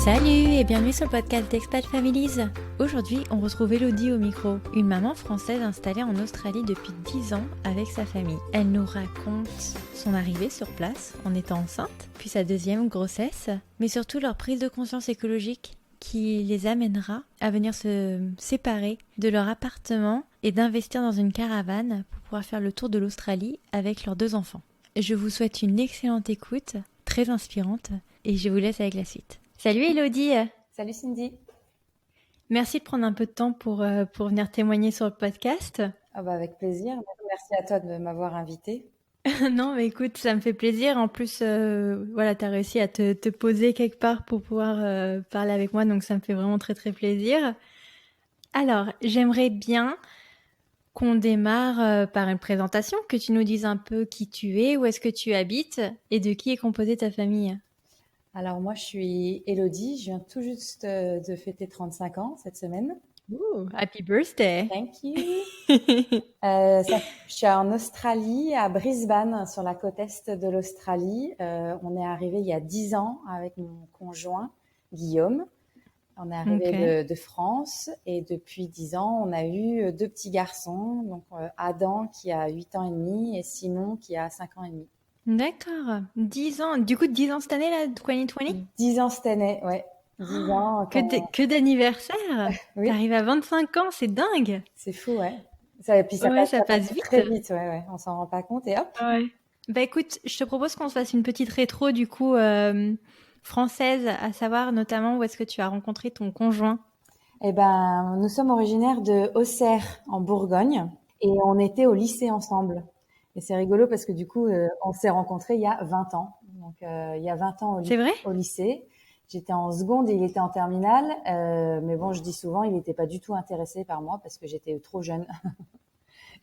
Salut et bienvenue sur le podcast d'Expat Families. Aujourd'hui, on retrouve Elodie au micro, une maman française installée en Australie depuis 10 ans avec sa famille. Elle nous raconte son arrivée sur place en étant enceinte, puis sa deuxième grossesse, mais surtout leur prise de conscience écologique qui les amènera à venir se séparer de leur appartement et d'investir dans une caravane pour pouvoir faire le tour de l'Australie avec leurs 2 enfants. Je vous souhaite une excellente écoute, très inspirante, et je vous laisse avec la suite. Salut Elodie. Salut Cindy. Merci de prendre un peu de temps pour venir témoigner sur le podcast. Avec plaisir. Merci à toi de m'avoir invitée. Non, mais écoute, ça me fait plaisir. En plus, tu as réussi à te poser quelque part pour pouvoir parler avec moi, donc ça me fait vraiment très très plaisir. Alors, j'aimerais bien qu'on démarre par une présentation, que tu nous dises un peu qui tu es, où est-ce que tu habites et de qui est composée ta famille. Alors moi, je suis Elodie. Je viens tout juste de fêter 35 ans cette semaine. Ooh, happy birthday! Thank you. Je suis en Australie, à Brisbane, sur la côte est de l'Australie. On est arrivé il y a 10 ans avec mon conjoint Guillaume. On est arrivé de France et depuis 10 ans, on a eu 2 petits garçons. Donc Adam qui a 8 ans et demi et Simon qui a 5 ans et demi. D'accord, 10 ans. Du coup, 10 ans cette année, là, 2020? 10 ans cette année, ouais. 10 ans. Que d'anniversaire. Oui. T'arrives à 25 ans, c'est dingue. C'est fou, ouais. Ça passe vite. Très vite, ouais. On s'en rend pas compte et hop. Ouais. Bah écoute, je te propose qu'on se fasse une petite rétro du coup française, à savoir notamment où est-ce que tu as rencontré ton conjoint. Nous sommes originaires de Auxerre, en Bourgogne, et on était au lycée ensemble. Et c'est rigolo parce que du coup, on s'est rencontrés il y a 20 ans. Donc, il y a 20 ans au lycée. J'étais en seconde et il était en terminale. Mais bon, je dis souvent, il n'était pas du tout intéressé par moi parce que j'étais trop jeune.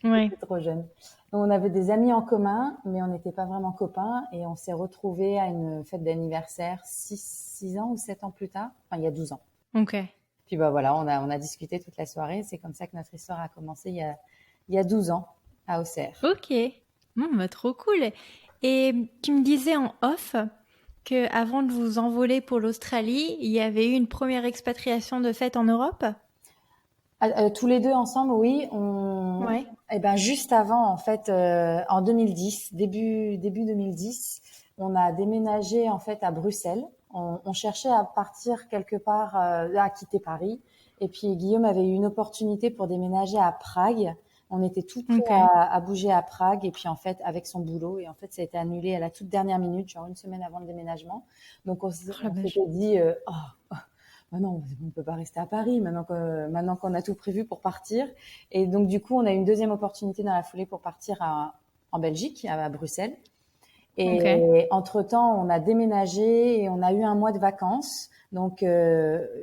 Ouais. J'étais trop jeune. Donc, on avait des amis en commun, mais on n'était pas vraiment copains. Et on s'est retrouvés à une fête d'anniversaire 6 ans ou 7 ans plus tard. Enfin, il y a 12 ans. Ok. Puis voilà, on a discuté toute la soirée. C'est comme ça que notre histoire a commencé il y a 12 ans à Auxerre. Ok. Bon, trop cool. Et tu me disais en off que avant de vous envoler pour l'Australie, il y avait eu une première expatriation de fait en Europe. Tous les deux ensemble, oui. Ouais. Juste avant, en fait, en 2010, début 2010, on a déménagé en fait à Bruxelles. On cherchait à partir quelque part, à quitter Paris. Et puis Guillaume avait eu une opportunité pour déménager à Prague. On était tout prêts à bouger à Prague. Et puis en fait, avec son boulot, et en fait, ça a été annulé à la toute dernière minute, genre une semaine avant le déménagement. Donc on s'était dit, non, on peut pas rester à Paris maintenant qu'on a tout prévu pour partir. Et donc du coup, on a eu une deuxième opportunité dans la foulée pour partir en Belgique, à Bruxelles. Et entre-temps, on a déménagé et on a eu un mois de vacances. Donc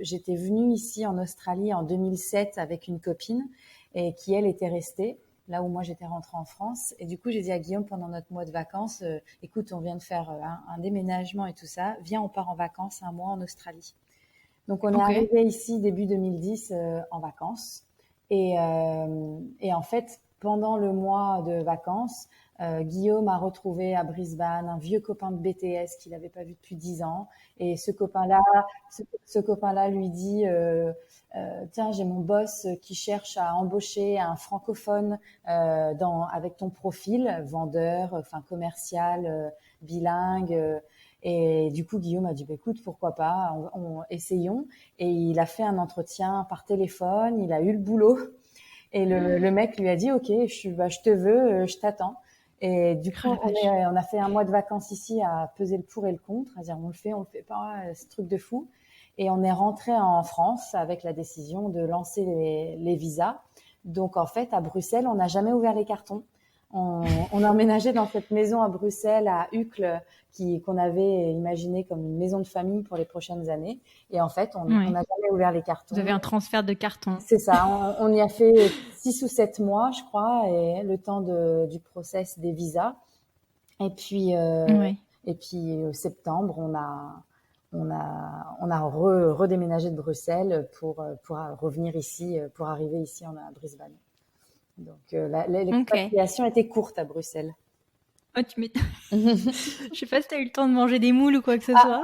j'étais venue ici en Australie en 2007 avec une copine et qui elle était restée là où moi j'étais rentrée en France. Et du coup, j'ai dit à Guillaume pendant notre mois de vacances, écoute, on vient de faire un déménagement et tout ça, viens, on part en vacances un mois en Australie. Donc, on est arrivé ici début 2010 en vacances. Et en fait, pendant le mois de vacances, Guillaume a retrouvé à Brisbane un vieux copain de BTS qu'il n'avait pas vu depuis 10 ans. Et ce copain-là lui dit tiens, j'ai mon boss qui cherche à embaucher un francophone avec ton profil, vendeur, commercial, bilingue. Et du coup, Guillaume a dit, écoute, pourquoi pas, essayons. Et il a fait un entretien par téléphone, il a eu le boulot. Et le mec lui a dit, ok, je te veux, je t'attends. Et du coup, on a fait un mois de vacances ici à peser le pour et le contre, à dire, on le fait pas, ce truc de fou. Et on est rentré en France avec la décision de lancer les visas. Donc, en fait, à Bruxelles, on n'a jamais ouvert les cartons. On a emménagé dans cette maison à Bruxelles, à Uccle, qu'on avait imaginé comme une maison de famille pour les prochaines années. Et en fait, on n'a jamais ouvert les cartons. Vous avez un transfert de cartons. C'est ça. On y a fait 6 ou 7 mois, je crois, et le temps du process des visas. Et puis, septembre, on a redéménagé de Bruxelles pour revenir ici, pour arriver ici à Brisbane. Donc, l'expatriation était courte à Bruxelles. Oh, tu m'étonnes. Je sais pas si t'as eu le temps de manger des moules ou quoi que ce soit.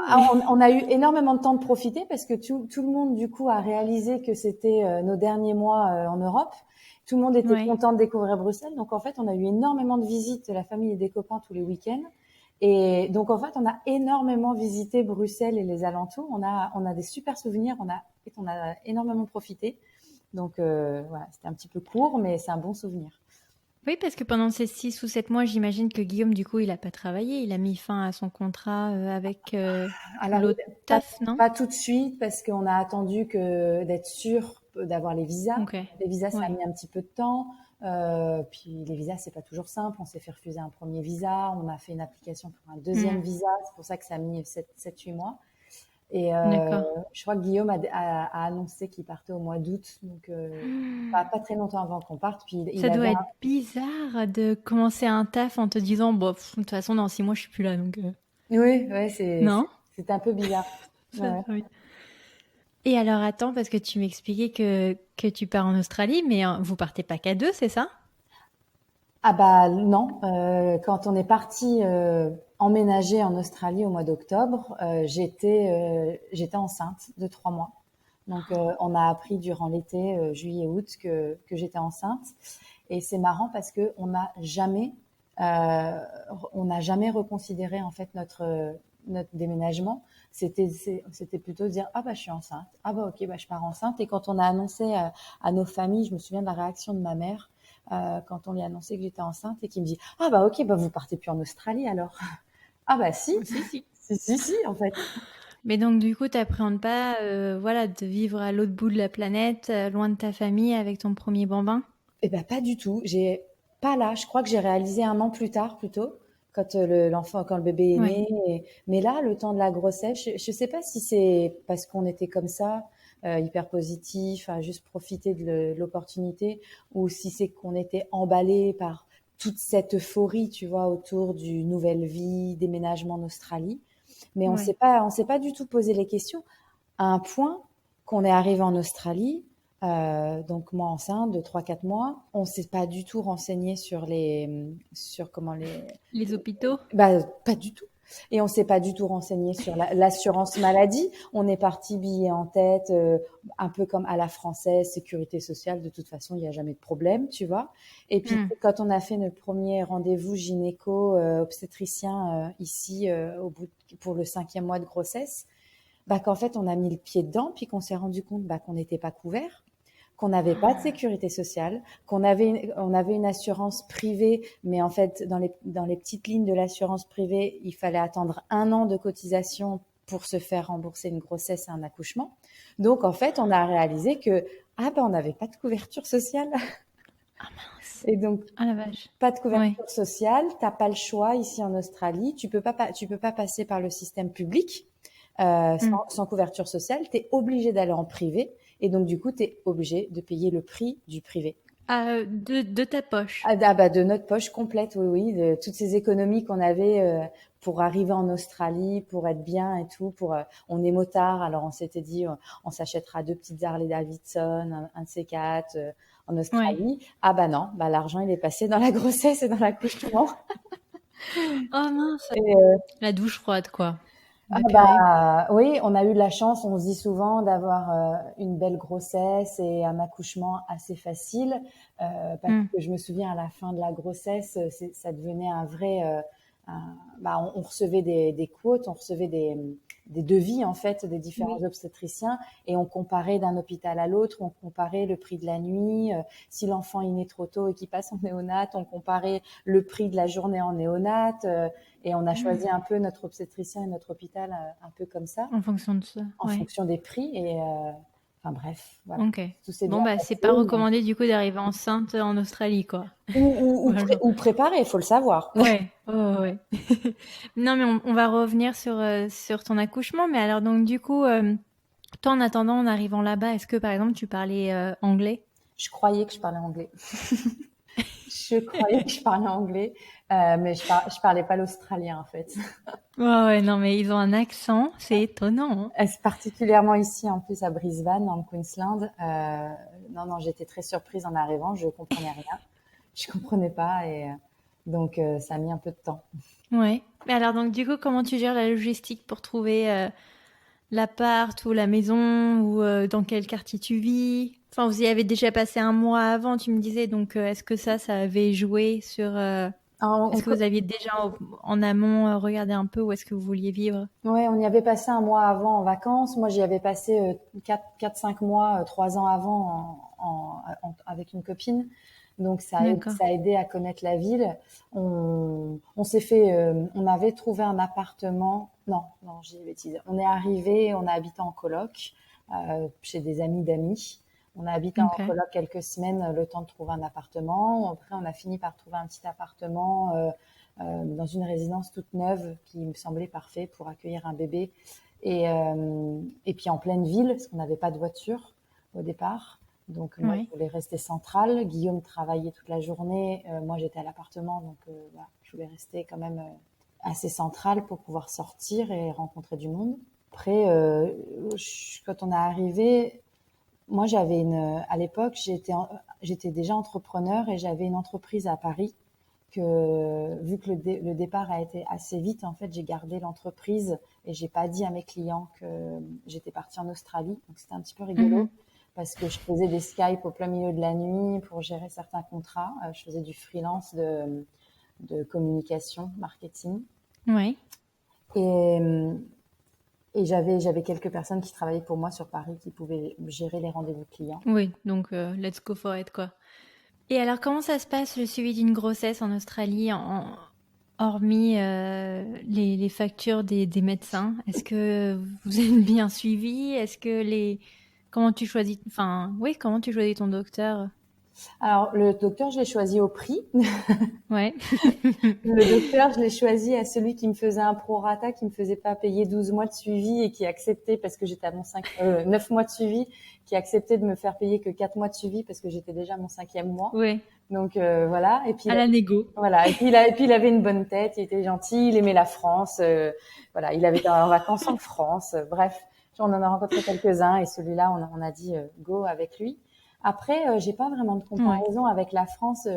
On a eu énormément de temps de profiter parce que tout le monde du coup a réalisé que c'était nos derniers mois en Europe. Tout le monde était Ouais. content de découvrir Bruxelles. Donc en fait, on a eu énormément de visites de la famille et des copains tous les week-ends. Et donc en fait, on a énormément visité Bruxelles et les alentours. On a des super souvenirs. On a énormément profité. Donc voilà, c'était un petit peu court, mais c'est un bon souvenir. Oui, parce que pendant ces 6 ou 7 mois, j'imagine que Guillaume, du coup, il a pas travaillé. Il a mis fin à son contrat avec Alors, l'autre pas, taf, non? pas tout de suite parce qu'on a attendu que d'être sûr d'avoir les visas. Ok. Les visas, ça a Ouais. mis un petit peu de temps. Puis les visas, c'est pas toujours simple. On s'est fait refuser un premier visa. On a fait une application pour un deuxième Hmm. visa. C'est pour ça que ça a mis 7-8 mois. Et D'accord. je crois que Guillaume a annoncé qu'il partait au mois d'août. Donc, pas très longtemps avant qu'on parte. Puis il Ça doit avait être bizarre de commencer un taf en te disant, bon, de toute façon, dans 6 mois, je suis plus là, donc Oui, non? c'est un peu bizarre. Ça, Ouais. oui. Et alors, attends, parce que tu m'expliquais que tu pars en Australie, mais vous partez pas qu'à deux, c'est ça? Ah bah non, quand on est parti emménager en Australie au mois d'octobre, j'étais enceinte de 3 mois. Donc on a appris durant l'été, juillet-août, que j'étais enceinte. Et c'est marrant parce que euh, on n'a jamais reconsidéré en fait notre déménagement. C'était plutôt dire ah bah je suis enceinte, ah bah ok bah je pars enceinte. Et quand on a annoncé à nos familles, je me souviens de la réaction de ma mère quand on lui a annoncé que j'étais enceinte et qui me dit ah bah ok bah vous partez plus en Australie alors. Ah bah si, Si, si. si en fait. Mais donc, du coup, t'appréhendes pas, voilà, de vivre à l'autre bout de la planète, loin de ta famille, avec ton premier bambin? Eh ben pas du tout. J'ai pas là. Je crois que j'ai réalisé un an plus tard plutôt, quand l'enfant, quand le bébé est Ouais. né. Mais là, le temps de la grossesse, je sais pas si c'est parce qu'on était comme ça, hyper positif, à juste profiter de l'opportunité, ou si c'est qu'on était emballé par toute cette euphorie, tu vois, autour du nouvelle vie, déménagement en Australie. Mais Ouais. on s'est pas du tout posé les questions à un point qu'on est arrivé en Australie, donc moi enceinte de 3-4 mois, on s'est pas du tout renseigné sur comment Les hôpitaux? bah, pas du tout. Et on s'est pas du tout renseigné sur l'assurance maladie. On est parti billet en tête, un peu comme à la française, sécurité sociale. De toute façon, il n'y a jamais de problème, tu vois. Et puis Hmm. quand on a fait notre premier rendez-vous gynéco obstétricien ici pour le 5e mois de grossesse, bah qu'en fait on a mis le pied dedans, puis qu'on s'est rendu compte bah, qu'on n'était pas couvert, qu'on n'avait pas de sécurité sociale, on avait une assurance privée, mais en fait dans les petites lignes de l'assurance privée, il fallait attendre 1 an de cotisation pour se faire rembourser une grossesse et un accouchement. Donc en fait on a réalisé que ah ben on n'avait pas de couverture sociale. Ah mince. Et donc Ah la vache. pas de Ouais. couverture sociale, t'as pas le choix ici en Australie, tu peux pas passer par le système public Hmm. sans couverture sociale, tu es obligé d'aller en privé et donc du coup tu es obligé de payer le prix du privé. Ah, de ta poche. Ah bah de notre poche complète, oui oui, de toutes ces économies qu'on avait pour arriver en Australie, pour être bien et tout, on est motard, alors on s'était dit on s'achètera 2 petites Harley Davidson, un de ces quatre en Ouais. Australie. Ah bah non, bah l'argent il est passé dans la grossesse et dans l'accouchement. Oh mince. Et La douche froide, quoi. ah Bah purée. bah oui, on a eu la chance, on se dit souvent, d'avoir une belle grossesse et un accouchement assez facile, parce Hmm. que je me souviens à la fin de la grossesse, ça devenait un vrai, bah on recevait des quotes, on recevait des devis en fait des différents Oui. obstétriciens et on comparait d'un hôpital à l'autre, on comparait le prix de la nuit, si l'enfant est né trop tôt et qu'il passe en néonate, on comparait le prix de la journée en néonate. Et on a choisi un peu notre obstétricien et notre hôpital un peu comme ça, En fonction de ça. en Ouais. fonction des prix. Et enfin bref, voilà. Ok. Tout s'est Bon, bien bah, c'est passé. pas recommandé du coup d'arriver enceinte en Australie, quoi. Voilà. Ou préparer, il faut le savoir. Ouais, ouais, ouais. Ouais. Non, mais on va revenir sur ton accouchement. Mais alors, donc, du coup, toi, en attendant, en arrivant là-bas, est-ce que, par exemple, tu parlais anglais? Je croyais que je parlais anglais. Je croyais que je parlais anglais, mais je parlais pas l'australien en fait. Ouais, ouais, non, mais ils ont un accent, c'est étonnant, hein. C'est particulièrement ici, en plus à Brisbane, dans le Queensland. Non, non, j'étais très surprise en arrivant. Je comprenais rien. Je comprenais pas. Et Donc, ça a mis un peu de temps. Ouais. Mais alors, donc, du coup, comment tu gères la logistique pour trouver l'appart ou la maison ou dans quel quartier tu vis? Enfin, vous y avez déjà passé un mois avant, tu me disais, donc est-ce que ça avait joué sur... Alors, est-ce que vous aviez déjà en amont regardé un peu où est-ce que vous vouliez vivre? ouais, on y avait passé un mois avant en vacances. Moi, j'y avais passé 4-5 mois, 3 ans avant avec une copine. Donc, D'accord. ça a aidé à connaître la ville. On s'est fait, on avait trouvé un appartement. Non, non, j'ai des bêtises. On est arrivé, on a habité en coloc chez des amis d'amis. On a habité en Ok. coloc quelques semaines, le temps de trouver un appartement. Après, on a fini par trouver un petit appartement dans une résidence toute neuve qui me semblait parfait pour accueillir un bébé. Et puis en pleine ville, parce qu'on n'avait pas de voiture au départ. Donc moi, Ouais. je voulais rester centrale. Guillaume travaillait toute la journée. Moi, j'étais à l'appartement, donc voilà, je voulais rester quand même assez centrale pour pouvoir sortir et rencontrer du monde. Après, quand on est arrivé, moi, à l'époque, j'étais déjà entrepreneur et j'avais une entreprise à Paris que, vu que le départ a été assez vite, en fait, j'ai gardé l'entreprise et j'ai pas dit à mes clients que j'étais partie en Australie. Donc, c'était un petit peu rigolo Mhm. parce que je faisais des Skype au plein milieu de la nuit pour gérer certains contrats. Je faisais du freelance de communication, marketing. Ouais. Et, et j'avais quelques personnes qui travaillaient pour moi sur Paris qui pouvaient gérer les rendez-vous clients. Oui, donc let's go for it, quoi. Et alors, comment ça se passe le suivi d'une grossesse en Australie, hormis les factures des médecins? Est-ce que vous êtes bien suivi? Est-ce que comment tu choisis, enfin, oui, comment tu choisis ton docteur? Alors, le docteur, je l'ai choisi au prix. Ouais. Le docteur, je l'ai choisi à celui qui me faisait un prorata, qui me faisait pas payer 12 mois de suivi et qui acceptait, parce que j'étais à 9 mois de suivi, qui acceptait de me faire payer que 4 mois de suivi parce que j'étais déjà à mon 5e mois. Ouais. Donc, voilà. Et puis, À la négo. voilà. Et puis, il avait une bonne tête, il était gentil, il aimait la France. Voilà. Il avait été en vacances en France. Bref, on en a rencontré quelques-uns et celui-là, on a dit go avec lui. Après, j'ai pas vraiment de Ouais. comparaison avec la France.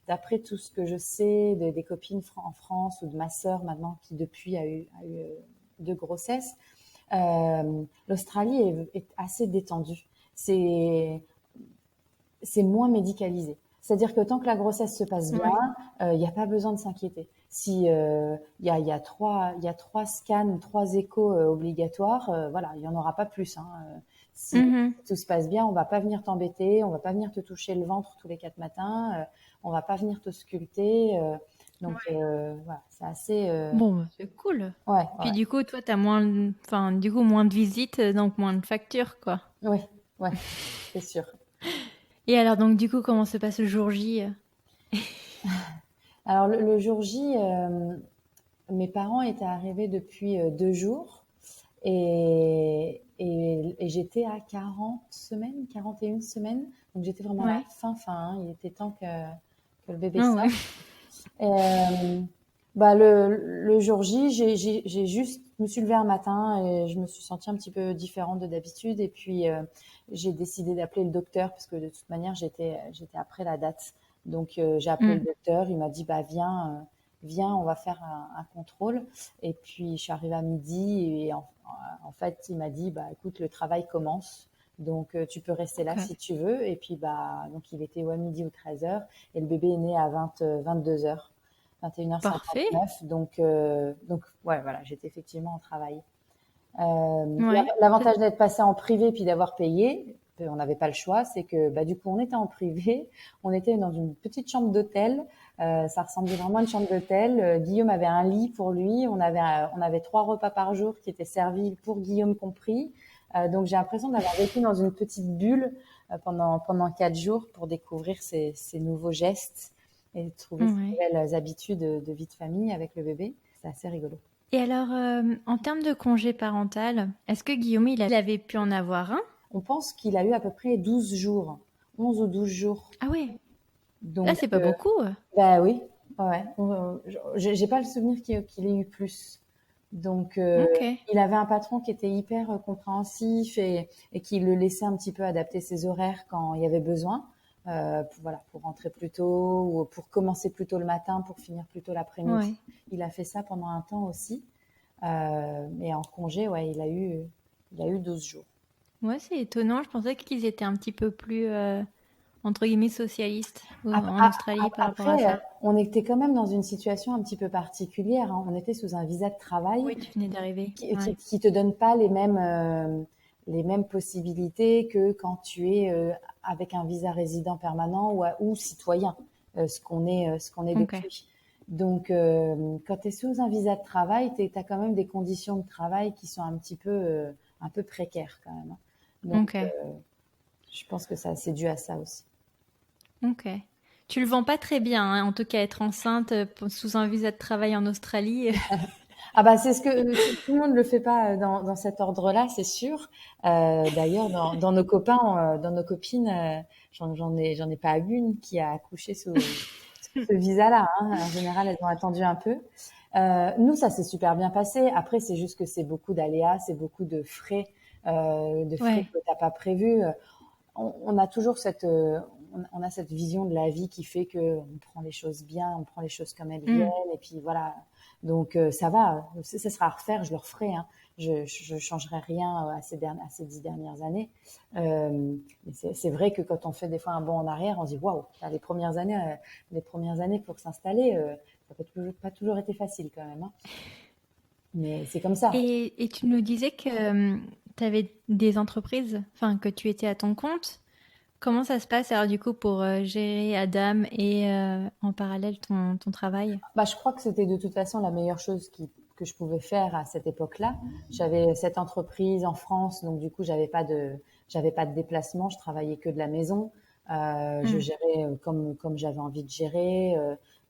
D'après tout ce que je sais des copines en France ou de ma sœur maintenant qui depuis a eu 2 grossesses, l'Australie est assez détendue. C'est c'est moins médicalisé. C'est-à-dire que tant que la grossesse se passe bien, Ouais. il n'y a pas besoin de s'inquiéter. Si il y a trois scans, 3 échos obligatoires, voilà, il y en aura pas plus. Hein. Si Mhm. tout se passe bien, on va pas venir t'embêter, on va pas venir te toucher le ventre tous les 4 matins, on va pas venir te sculpter. Donc voilà, c'est assez. Bon, bah, c'est cool. Ouais, Puis ouais, du coup, toi, t'as moins, enfin, du coup, moins de visites, donc moins de factures, quoi. oui, ouais, c'est sûr. Et alors, donc, du coup, comment se passe le jour J? Alors le jour J, mes parents étaient arrivés depuis 2 jours. Et j'étais à 40 semaines, 41 semaines. Donc j'étais vraiment à la Ouais. fin. Hein. Il était temps que le bébé Ah ouais. sorte. Et, bah le jour J, j'ai juste, je me suis levée un matin et je me suis sentie un petit peu différente de d'habitude. Et puis j'ai décidé d'appeler le docteur parce que de toute manière j'étais après la date. Donc j'ai appelé le Mm. docteur. Il m'a dit bah viens, on va faire un contrôle. Et puis je suis arrivée à midi et en fait il m'a dit bah écoute le travail commence. Donc tu peux rester là Ok. si tu veux. Et puis bah donc il était ou à midi ou 13h et le bébé est né à 22h, Parfait. 21h59. Donc ouais voilà, j'étais effectivement en travail. Ouais. L'avantage d'être passé en privé puis d'avoir payé, on n'avait pas le choix, c'est que bah, du coup on était en privé, on était dans une petite chambre d'hôtel, ça ressemblait vraiment à une chambre d'hôtel. Guillaume avait un lit pour lui, on avait 3 repas par jour qui étaient servis pour Guillaume compris. Donc j'ai l'impression d'avoir vécu dans une petite bulle pendant 4 jours pour découvrir ces nouveaux gestes et trouver ces Ouais. nouvelles habitudes de vie de famille avec le bébé. C'est assez rigolo. Et alors, en termes de congé parental, est-ce que Guillaume, il avait pu en avoir un? On pense qu'il a eu à peu près 12 jours, 11 ou 12 jours. Ah ouais. Là, Donc, c'est pas beaucoup. bah oui, ouais. J'ai pas le souvenir qu'il ait eu plus. Donc, Ok. il avait un patron qui était hyper compréhensif et qui le laissait un petit peu adapter ses horaires quand il y avait besoin. pour rentrer plus tôt ou pour commencer plus tôt le matin, pour finir plus tôt l'après-midi. Ouais. Il a fait ça pendant un temps aussi. Et en congé, ouais, il a eu 12 jours. Ouais, c'est étonnant. Je pensais qu'ils étaient un petit peu plus, entre guillemets, socialistes Ap- en a- Australie par rapport à Après, ça. on était quand même dans une situation un petit peu particulière, hein. On était sous un visa de travail Oui, tu venais d'arriver. Ouais. qui te donne pas les mêmes possibilités que quand tu es avec un visa résident permanent ou citoyen, ce qu'on est Ok. depuis. Donc, quand tu es sous un visa de travail, tu as quand même des conditions de travail qui sont un peu précaires quand même, hein. Donc, Ok. je pense que ça, c'est dû à ça aussi. Ok. Tu le vends pas très bien, hein, en tout cas, être enceinte sous un visa de travail en Australie. Ah bah c'est ce que tout le monde le fait pas dans cet ordre-là, c'est sûr. D'ailleurs, dans nos copains, dans nos copines, j'en ai pas une qui a accouché sous ce visa-là, hein. En général, elles ont attendu un peu. Nous, ça s'est super bien passé. Après, c'est juste que c'est beaucoup d'aléas, c'est beaucoup de frais Ouais. que t'as pas prévus. On a toujours on a cette vision de la vie qui fait que on prend les choses bien, on prend les choses comme elles viennent, Hmm. et puis voilà. Donc ça va, ça sera à refaire, je le referai, hein. Je changerai rien à ces 10 dernières années. Mais c'est vrai que quand on fait des fois un bond en arrière, on se dit waouh, les premières années pour s'installer, ça peut pas toujours été facile quand même, hein. Mais c'est comme ça. Et tu nous disais que tu avais des entreprises, enfin, que tu étais à ton compte. Comment ça se passe alors du coup pour gérer Adam et en parallèle ton travail? Bah, je crois que c'était de toute façon la meilleure chose que je pouvais faire à cette époque-là. J'avais cette entreprise en France, donc du coup, j'avais pas de déplacement, je travaillais que de la maison. Je Hmm. gérais comme j'avais envie de gérer.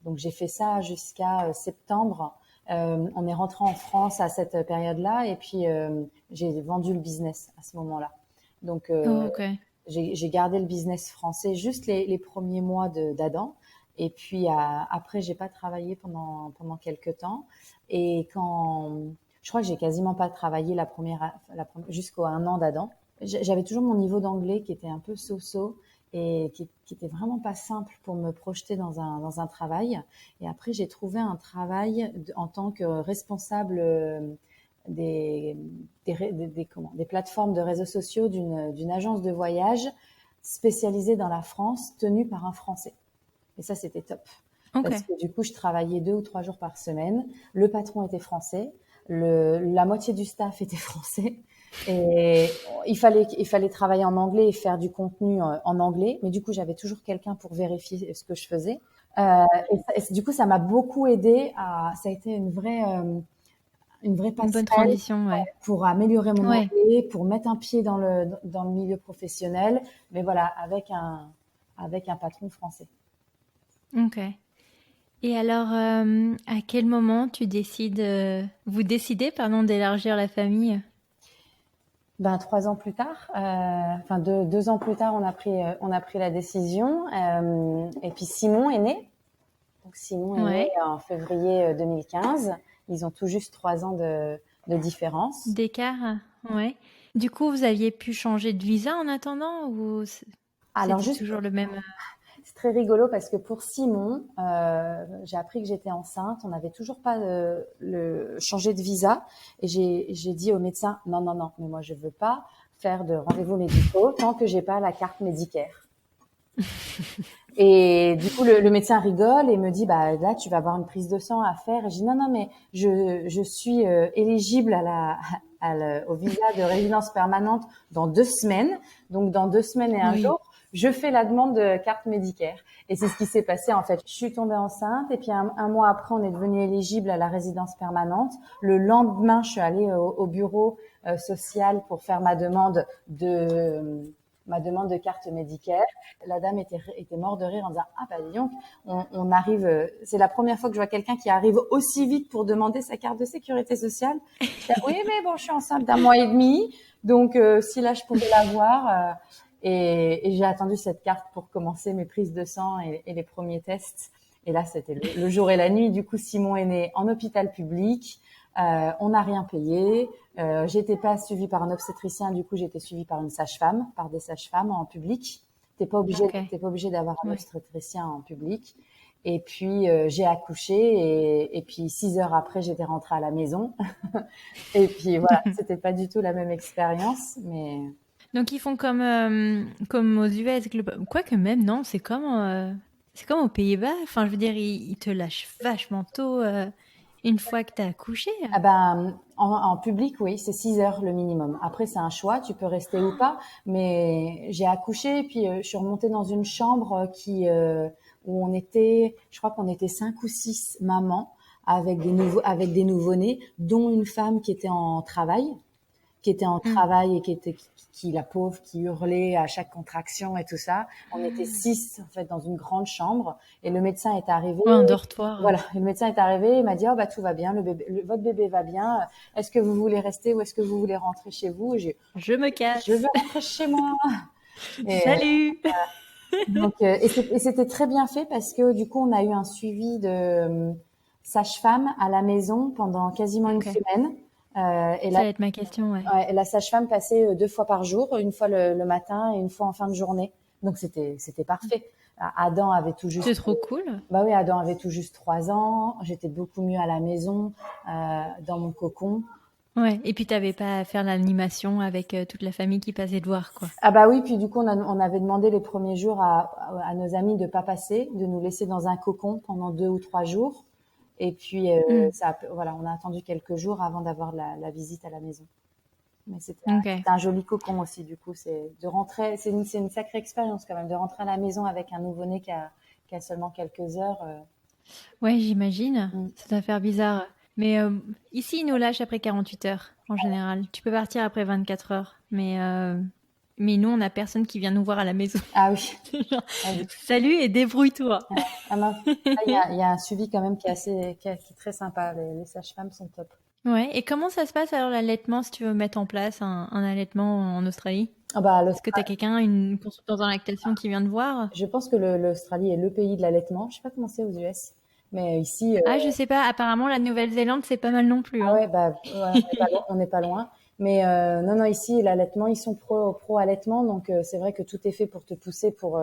Donc j'ai fait ça jusqu'à septembre. On est rentré en France à cette période-là et puis j'ai vendu le business à ce moment-là. Donc Oh, ok. j'ai gardé le business français juste les premiers mois d'Adam. Et puis après, j'ai pas travaillé pendant quelques temps. Et je crois que j'ai quasiment pas travaillé jusqu'au 1 an d'Adam. J'avais toujours mon niveau d'anglais qui était un peu so-so et qui était vraiment pas simple pour me projeter dans un travail. Et après, j'ai trouvé un travail en tant que responsable des, des plateformes de réseaux sociaux d'une agence de voyage spécialisée dans la France, tenue par un Français. Et ça, c'était top. Ok. Parce que du coup, je travaillais 2 ou 3 jours par semaine. Le patron était français. La moitié du staff était français. Et il fallait travailler en anglais et faire du contenu en anglais. Mais du coup, j'avais toujours quelqu'un pour vérifier ce que je faisais. Du coup, ça m'a beaucoup aidé ça a été une vraie Une bonne passerelle transition, ouais. pour améliorer mon Ouais, anglais, pour mettre un pied dans le milieu professionnel. Mais voilà, avec un patron français. ok. Et alors, à quel moment vous décidez, pardon, d'élargir la famille? Ben 3 ans plus tard, enfin 2 ans plus tard, on a pris la décision. Et puis Simon est né. Donc Simon est né Ouais. en février 2015. Ils ont tout juste 3 ans de différence. D'écart? Ouais. Du coup, vous aviez pu changer de visa en attendant ou Alors c'était juste, toujours le même? c'est très rigolo parce que pour Simon, j'ai appris que j'étais enceinte. On n'avait toujours pas changé de visa et j'ai dit au médecin non non non, mais moi je veux pas faire de rendez-vous médicaux tant que j'ai pas la carte Medicare. Et du coup, le médecin rigole et me dit, bah là, tu vas avoir une prise de sang à faire. Et je dis, non, non, mais je suis éligible au visa de résidence permanente dans 2 semaines. Donc, dans 2 semaines et un Oui. jour, je fais la demande de carte Medicare. Et c'est ce qui s'est passé, en fait. Je suis tombée enceinte et puis un mois après, on est devenu éligible à la résidence permanente. Le lendemain, je suis allée au bureau social pour faire ma demande de carte Medicare. La dame était morte de rire en disant ah bah dis donc on arrive c'est la première fois que je vois quelqu'un qui arrive aussi vite pour demander sa carte de sécurité sociale. Je dis, oui mais bon je suis enceinte d'1 mois et demi donc si là je pouvais l'avoir et j'ai attendu cette carte pour commencer mes prises de sang et les premiers tests et là c'était le jour et la nuit. Du coup Simon est né en hôpital public. On n'a rien payé. J'étais pas suivie par un obstétricien, du coup j'étais suivie par une sage-femme, par des sages-femmes en public. Ok. T'es pas obligé d'avoir un Ouais. obstétricien en public. Et puis j'ai accouché et puis 6 heures après j'étais rentrée à la maison. Et puis voilà, c'était pas du tout la même expérience, mais Donc ils font comme aux US, quoique même non, c'est comme aux Pays-Bas. Enfin, je veux dire, ils te lâchent vachement tôt une fois que t'as accouché. ah ben, en public, oui, c'est 6 heures le minimum. Après, c'est un choix, tu peux rester ou pas. Mais j'ai accouché, puis je suis remontée dans une chambre où on était, je crois qu'on était 5 ou 6 mamans avec des nouveau-nés, dont une femme qui était en Hmm. travail et la pauvre, qui hurlait à chaque contraction et tout ça. On était 6, en fait, dans une grande chambre et le médecin est arrivé. Ouais, un dortoir. Voilà, et le médecin est arrivé, il m'a dit, oh, bah, tout va bien, votre bébé va bien. Est-ce que vous voulez rester ou est-ce que vous voulez rentrer chez vous? Et Je me je veux casse. rentrer chez moi. Et, Salut. donc, et c'était très bien fait parce que du coup, on a eu un suivi de sage-femme à la maison pendant quasiment une Ok. semaine. Et Ça là, va être ma question, ouais. ouais, et la sage-femme passait 2 fois par jour, une fois le matin et une fois en fin de journée. Donc c'était parfait. Adam avait tout C'est juste, trop cool. bah oui, Adam avait tout juste 3 ans. J'étais beaucoup mieux à la maison, dans mon cocon. Ouais. Et puis t'avais pas à faire l'animation avec toute la famille qui passait te voir, quoi. Ah bah oui, puis du coup on avait demandé les premiers jours à nos amis de pas passer, de nous laisser dans un cocon pendant 2 ou 3 jours. Et puis Hmm. voilà, on a attendu quelques jours avant d'avoir la visite à la maison. Mais Ok. c'était un joli cocon aussi, du coup, c'est de rentrer, c'est une sacrée expérience quand même, de rentrer à la maison avec un nouveau-né qui a seulement quelques heures. Ouais, j'imagine. Mm. Ça doit faire bizarre. Mais ici, ils nous lâchent après 48 heures, en général. Tu peux partir après 24 heures. Mais nous, on a personne qui vient nous voir à la maison. Ah oui. Genre, Ah, salut et débrouille-toi. ah mince. Ah, il y a un suivi quand même qui est très sympa. Les sages-femmes sont top. Ouais, et comment ça se passe alors l'allaitement si tu veux mettre en place un allaitement en Australie? Ah bah, Est-ce que t'as quelqu'un, une consultante en lactation qui vient te voir? je pense que l'Australie est le pays de l'allaitement. Je sais pas comment c'est aux US, mais ici, Ah, je sais pas, apparemment la Nouvelle-Zélande c'est pas mal non plus, ah hein. ouais, bah, ouais, on n'est pas loin. Mais non, non, ici, l'allaitement, ils sont pro allaitement, donc c'est vrai que tout est fait pour te pousser pour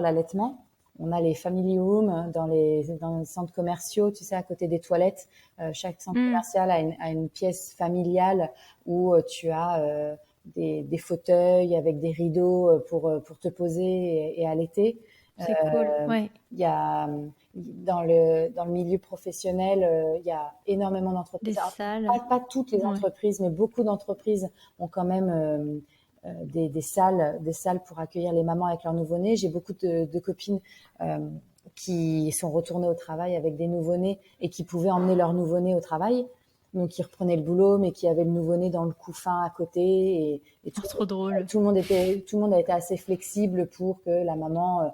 l'allaitement. On a les family rooms dans les centres commerciaux, tu sais, à côté des toilettes. Chaque centre Hmm, commercial a une pièce familiale où tu as des fauteuils avec des rideaux pour te poser et allaiter. c'est cool, ouais. Il y a dans le milieu professionnel, il y a énormément Des d'entreprises. Alors, salles, pas toutes les ouais. entreprises, mais beaucoup d'entreprises ont quand même des salles pour accueillir les mamans avec leurs nouveau-nés. J'ai beaucoup de copines euh, qui sont retournées au travail avec des nouveau-nés et qui pouvaient emmener leur nouveau-né au travail. Donc, qui reprenaient le boulot, mais qui avaient le nouveau-né dans le couffin à côté. Et Oh, trop drôle. tout le monde a été assez flexible pour que la maman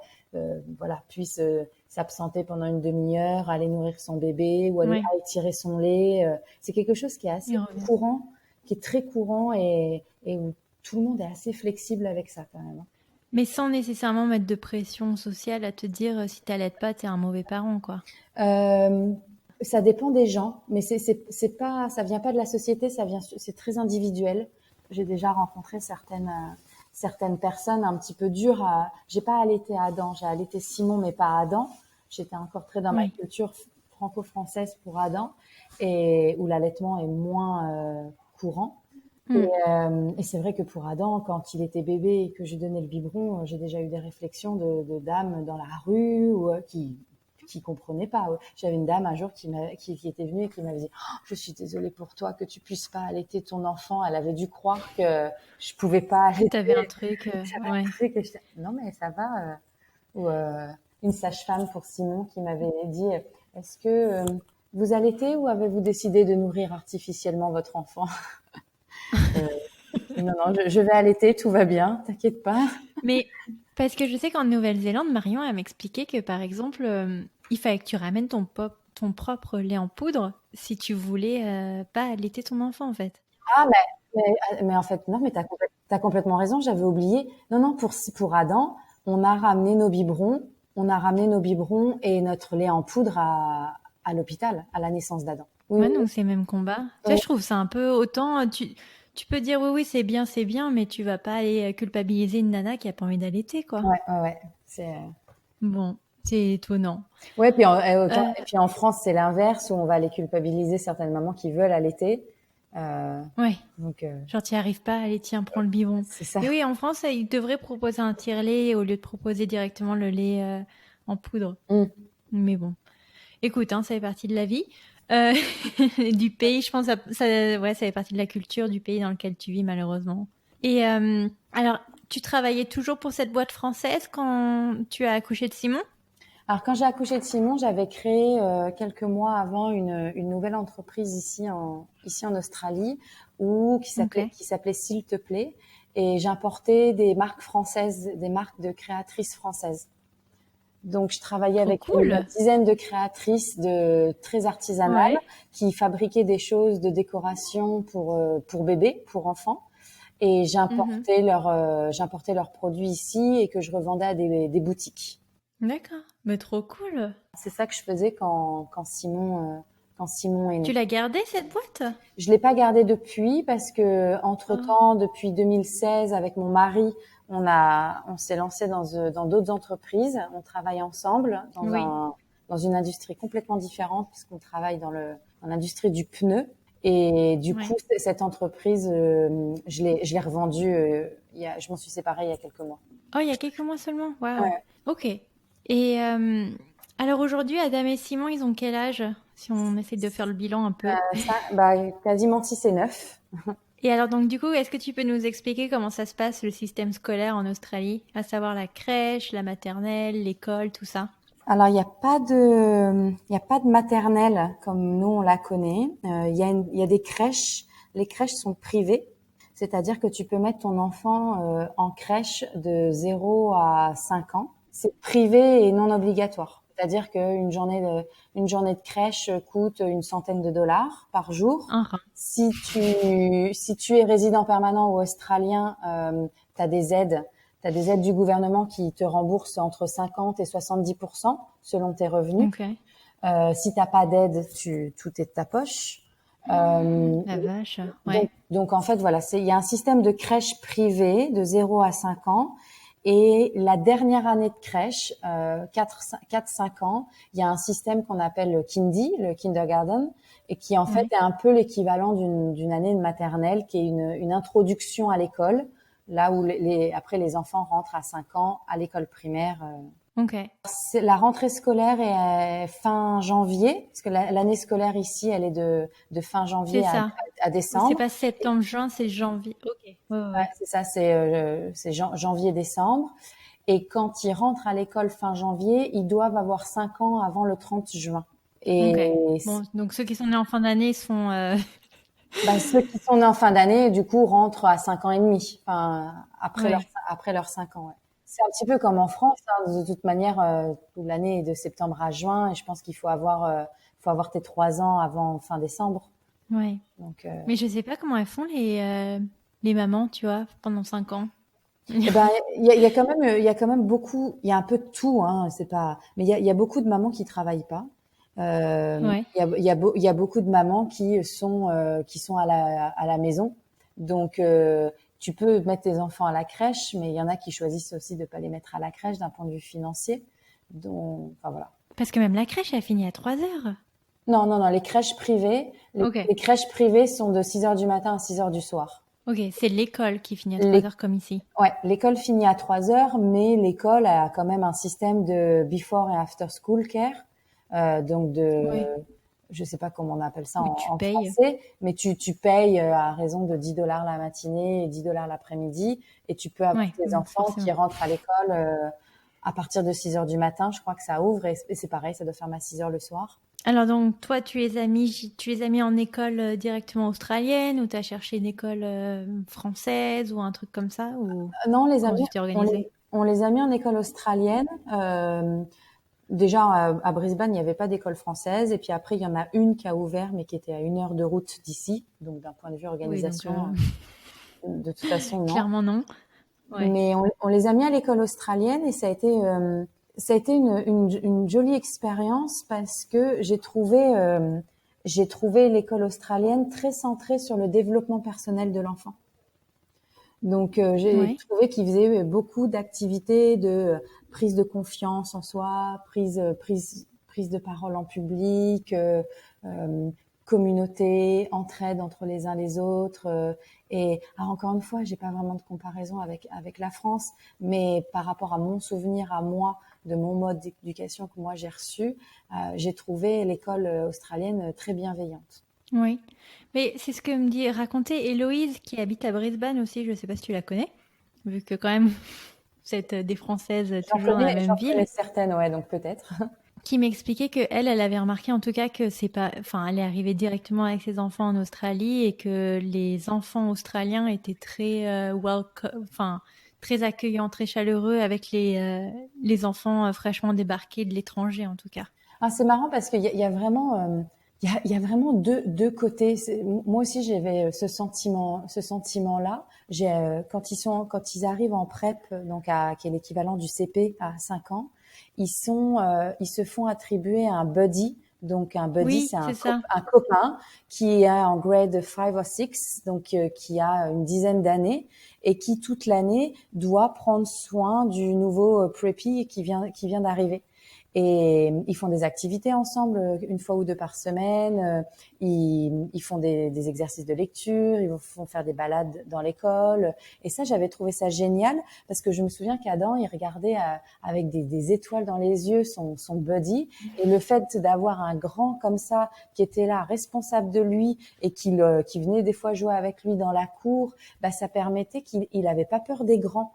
voilà, puisse s'absenter pendant une demi-heure, aller nourrir son bébé ou Ouais, aller tirer son lait. C'est quelque chose qui est il assez revient. courant, qui est très courant et où tout le monde est assez flexible avec ça quand même. Mais sans nécessairement mettre de pression sociale à te dire si t'allaites pas, t'es un mauvais parent, quoi. Euh, Ça dépend des gens, mais c'est pas, ça vient pas de la société, c'est très individuel. J'ai déjà rencontré certaines personnes un petit peu dures j'ai pas allaité Adam, j'ai allaité Simon, mais pas Adam. J'étais encore très dans ma Oui. culture franco-française pour Adam et où l'allaitement est moins courant. Hmm. Et c'est vrai que pour Adam, quand il était bébé et que j'ai donné le biberon, j'ai déjà eu des réflexions de dames dans la rue ou qui comprenaient pas. J'avais une dame un jour qui était venue et qui m'avait dit oh, je suis désolée pour toi que tu puisses pas allaiter ton enfant. Elle avait dû croire que je pouvais pas Que allaiter. t'avais un truc, J'avais ouais. un truc et j'étais non mais ça va. Ou une sage-femme pour Simon qui m'avait dit est-ce que vous allaitez ou avez-vous décidé de nourrir artificiellement votre enfant? Euh, non, non, je vais allaiter, tout va bien, t'inquiète pas. Mais parce que je sais qu'en Nouvelle-Zélande, Marion, elle m'expliquait que par exemple, il fallait que tu ramènes ton propre lait en poudre si tu voulais pas allaiter ton enfant, en fait. Ah, mais en fait, non, mais t'as complètement raison, j'avais oublié. Non, non, pour Adam, on a ramené nos biberons, on a ramené nos biberons et notre lait en poudre à l'hôpital, à la naissance d'Adam. Oui, Ouais, oui, donc c'est le même combat. Tu sais, oui. je trouve ça un peu autant tu peux dire oui, c'est bien, mais tu vas pas aller culpabiliser une nana qui a pas envie d'allaiter, quoi. Ouais. Bon, c'est étonnant. Ouais, puis Euh, et puis en France, c'est l'inverse où on va les culpabiliser certaines mamans qui veulent allaiter. ouais. Donc, Genre, t'y arrives pas, allez, tiens, prends le biberon. c'est ça. Mais oui, en France, ils devraient proposer un tire-lait au lieu de proposer directement le lait en poudre. Mm. Mais bon. Écoute, hein, ça fait partie de la vie. Euh, du pays, je pense, ouais, ça fait partie de la culture du pays dans lequel tu vis, malheureusement. Et alors, tu travaillais toujours pour cette boîte française quand tu as accouché de Simon? Alors, quand j'ai accouché de Simon, j'avais créé quelques mois avant une nouvelle entreprise ici en Australie Ok. qui s'appelait S'il te plaît. Et j'importais des marques françaises, des marques de créatrices françaises. Donc, je travaillais Trop avec une cool. dizaine de créatrices très artisanales Ouais. qui fabriquaient des choses de décoration pour bébés, pour enfants. Et Mhm. j'importais leurs produits ici et que je revendais à des boutiques. D'accord. Mais trop cool. C'est ça que je faisais quand Simon est Tu né. l'as gardée, cette boîte? Je l'ai pas gardé depuis parce que Oh. entre-temps, depuis 2016, avec mon mari, on s'est lancé dans d'autres entreprises. On travaille ensemble Oui. dans une industrie complètement différente puisqu'on travaille dans l'industrie du pneu. Et du coup, Ouais. cette entreprise, je l'ai revendue, je m'en suis séparée il y a quelques mois. Oh, il y a quelques mois seulement. Waouh. Ouais. Ok. Et alors aujourd'hui, Adam et Simon, ils ont quel âge? Si on essaie de faire le bilan un peu. Quasiment 6 et 9. Et alors donc du coup, est-ce que tu peux nous expliquer comment ça se passe le système scolaire en Australie, à savoir la crèche, la maternelle, l'école, tout ça? Alors, il y a pas de maternelle comme nous on la connaît. Il y a des crèches. Les crèches sont privées, c'est-à-dire que tu peux mettre ton enfant en crèche de 0 à 5 ans. C'est privé et non obligatoire. C'est-à-dire une journée de crèche coûte une centaine de dollars par jour. Un rein. Si tu es résident permanent ou australien, tu as des aides. Tu as des aides du gouvernement qui te remboursent entre 50 et 70% selon tes revenus. Ok. Si t'as pas d'aide, tout est de ta poche. Euh, La vache. Ouais. donc en fait voilà, il y a un système de crèche privée de 0 à 5 ans. Et la dernière année de crèche, 4-5 ans, il y a un système qu'on appelle le Kindy, le kindergarten, et qui en fait Ouais. est un peu l'équivalent d'une année de maternelle, qui est une introduction à l'école, là où après les enfants rentrent à 5 ans à l'école primaire. Ok. La rentrée scolaire est fin janvier, parce que l'année scolaire ici, elle est de fin C'est janvier ça. à Oui, c'est décembre. pas septembre, juin, c'est janvier. Ok. Ouais, ouais, Ouais, ouais. c'est ça, c'est janvier-décembre. Et quand ils rentrent à l'école fin janvier, ils doivent avoir 5 ans avant le 30 juin. Ok. Et Bon, donc ceux qui sont nés en fin d'année sont. ceux qui sont nés en fin d'année, du coup, rentrent à 5 ans et demi, enfin, Ouais. après leurs 5 ans. Ouais. C'est un petit peu comme en France, hein, de toute manière, l'année est de septembre à juin, et je pense qu'il faut avoir tes 3 ans avant fin décembre. Ouais. Donc, Mais je sais pas comment elles font les mamans, tu vois, pendant 5 ans. eh ben, il y a quand même beaucoup, il y a un peu de tout, hein, c'est pas, mais il y a beaucoup de mamans qui travaillent pas. Ouais. Il y a beaucoup de mamans qui sont à la maison. Donc, tu peux mettre tes enfants à la crèche, mais il y en a qui choisissent aussi de pas les mettre à la crèche d'un point de vue financier. Donc, enfin voilà. Parce que même la crèche, elle finit à 3 heures. Non, Ok. les crèches privées sont de 6 heures du matin à 6 heures du soir. Ok, c'est l'école qui finit à Les 3 heures comme ici. Ouais, l'école finit à 3 heures, mais l'école a quand même un système de before et after school care, donc Oui. je sais pas comment on appelle ça Oui, tu en payes. français, mais tu payes à raison de 10 dollars la matinée et 10 dollars l'après-midi, et tu peux avoir Ouais, tes donc enfants qui forcément. rentrent à l'école à partir de 6 heures du matin, je crois que ça ouvre, et c'est pareil, ça doit fermer à 6 heures le soir. Alors donc, toi, tu les as mis en école directement australienne ou t'as cherché une école française ou un truc comme ça ou Non, comment tu t'es organisée? on les a mis en école australienne. Déjà, à Brisbane, il n'y avait pas d'école française. Et puis après, il y en a une qui a ouvert, mais qui était à 1 heure de route d'ici. Donc, d'un point de vue Oui, donc organisation, de toute façon, non. clairement non. Ouais. Mais on les a mis à l'école australienne et ça a été une jolie expérience parce que j'ai trouvé j'ai trouvé l'école australienne très centrée sur le développement personnel de l'enfant. Donc, j'ai Ouais. trouvé qu'ils faisaient beaucoup d'activités de prise de confiance en soi, prise de parole en public, euh, communauté, entraide entre les uns les autres. Et encore une fois, j'ai pas vraiment de comparaison avec la France, mais par rapport à mon souvenir à moi de mon mode d'éducation que moi j'ai reçu, j'ai trouvé l'école australienne très bienveillante. Oui. Mais c'est ce que racontait Héloïse qui habite à Brisbane aussi, je ne sais pas si tu la connais, vu que quand même vous êtes des Françaises toujours dans la même J'en ville, connais certaines, ouais, donc peut-être. qui m'expliquait que elle avait remarqué en tout cas que c'est pas, enfin, elle est arrivée directement avec ses enfants en Australie et que les enfants australiens étaient très enfin, très accueillants, très chaleureux avec les enfants fraîchement débarqués de l'étranger en tout cas. Ah, c'est marrant parce qu'il y a vraiment, il y a vraiment deux côtés. Moi aussi, j'avais ce sentiment-là. Quand ils arrivent en prep, qui est l'équivalent du CP à 5 ans, ils se font attribuer un buddy. Donc, un buddy, Oui, c'est c'est ça. un copain qui est en grade 5 ou 6, donc qui a une dizaine d'années et qui toute l'année doit prendre soin du nouveau preppy qui vient d'arriver. Et ils font des activités ensemble une fois ou deux par semaine. Ils font des exercices de lecture. Ils font faire des balades dans l'école. Et ça, j'avais trouvé ça génial parce que je me souviens qu'Adam, il regardait avec des étoiles dans les yeux son buddy. Et le fait d'avoir un grand comme ça qui était là, responsable de lui et qui venait des fois jouer avec lui dans la cour, bah, ça permettait qu'il avait pas peur des grands.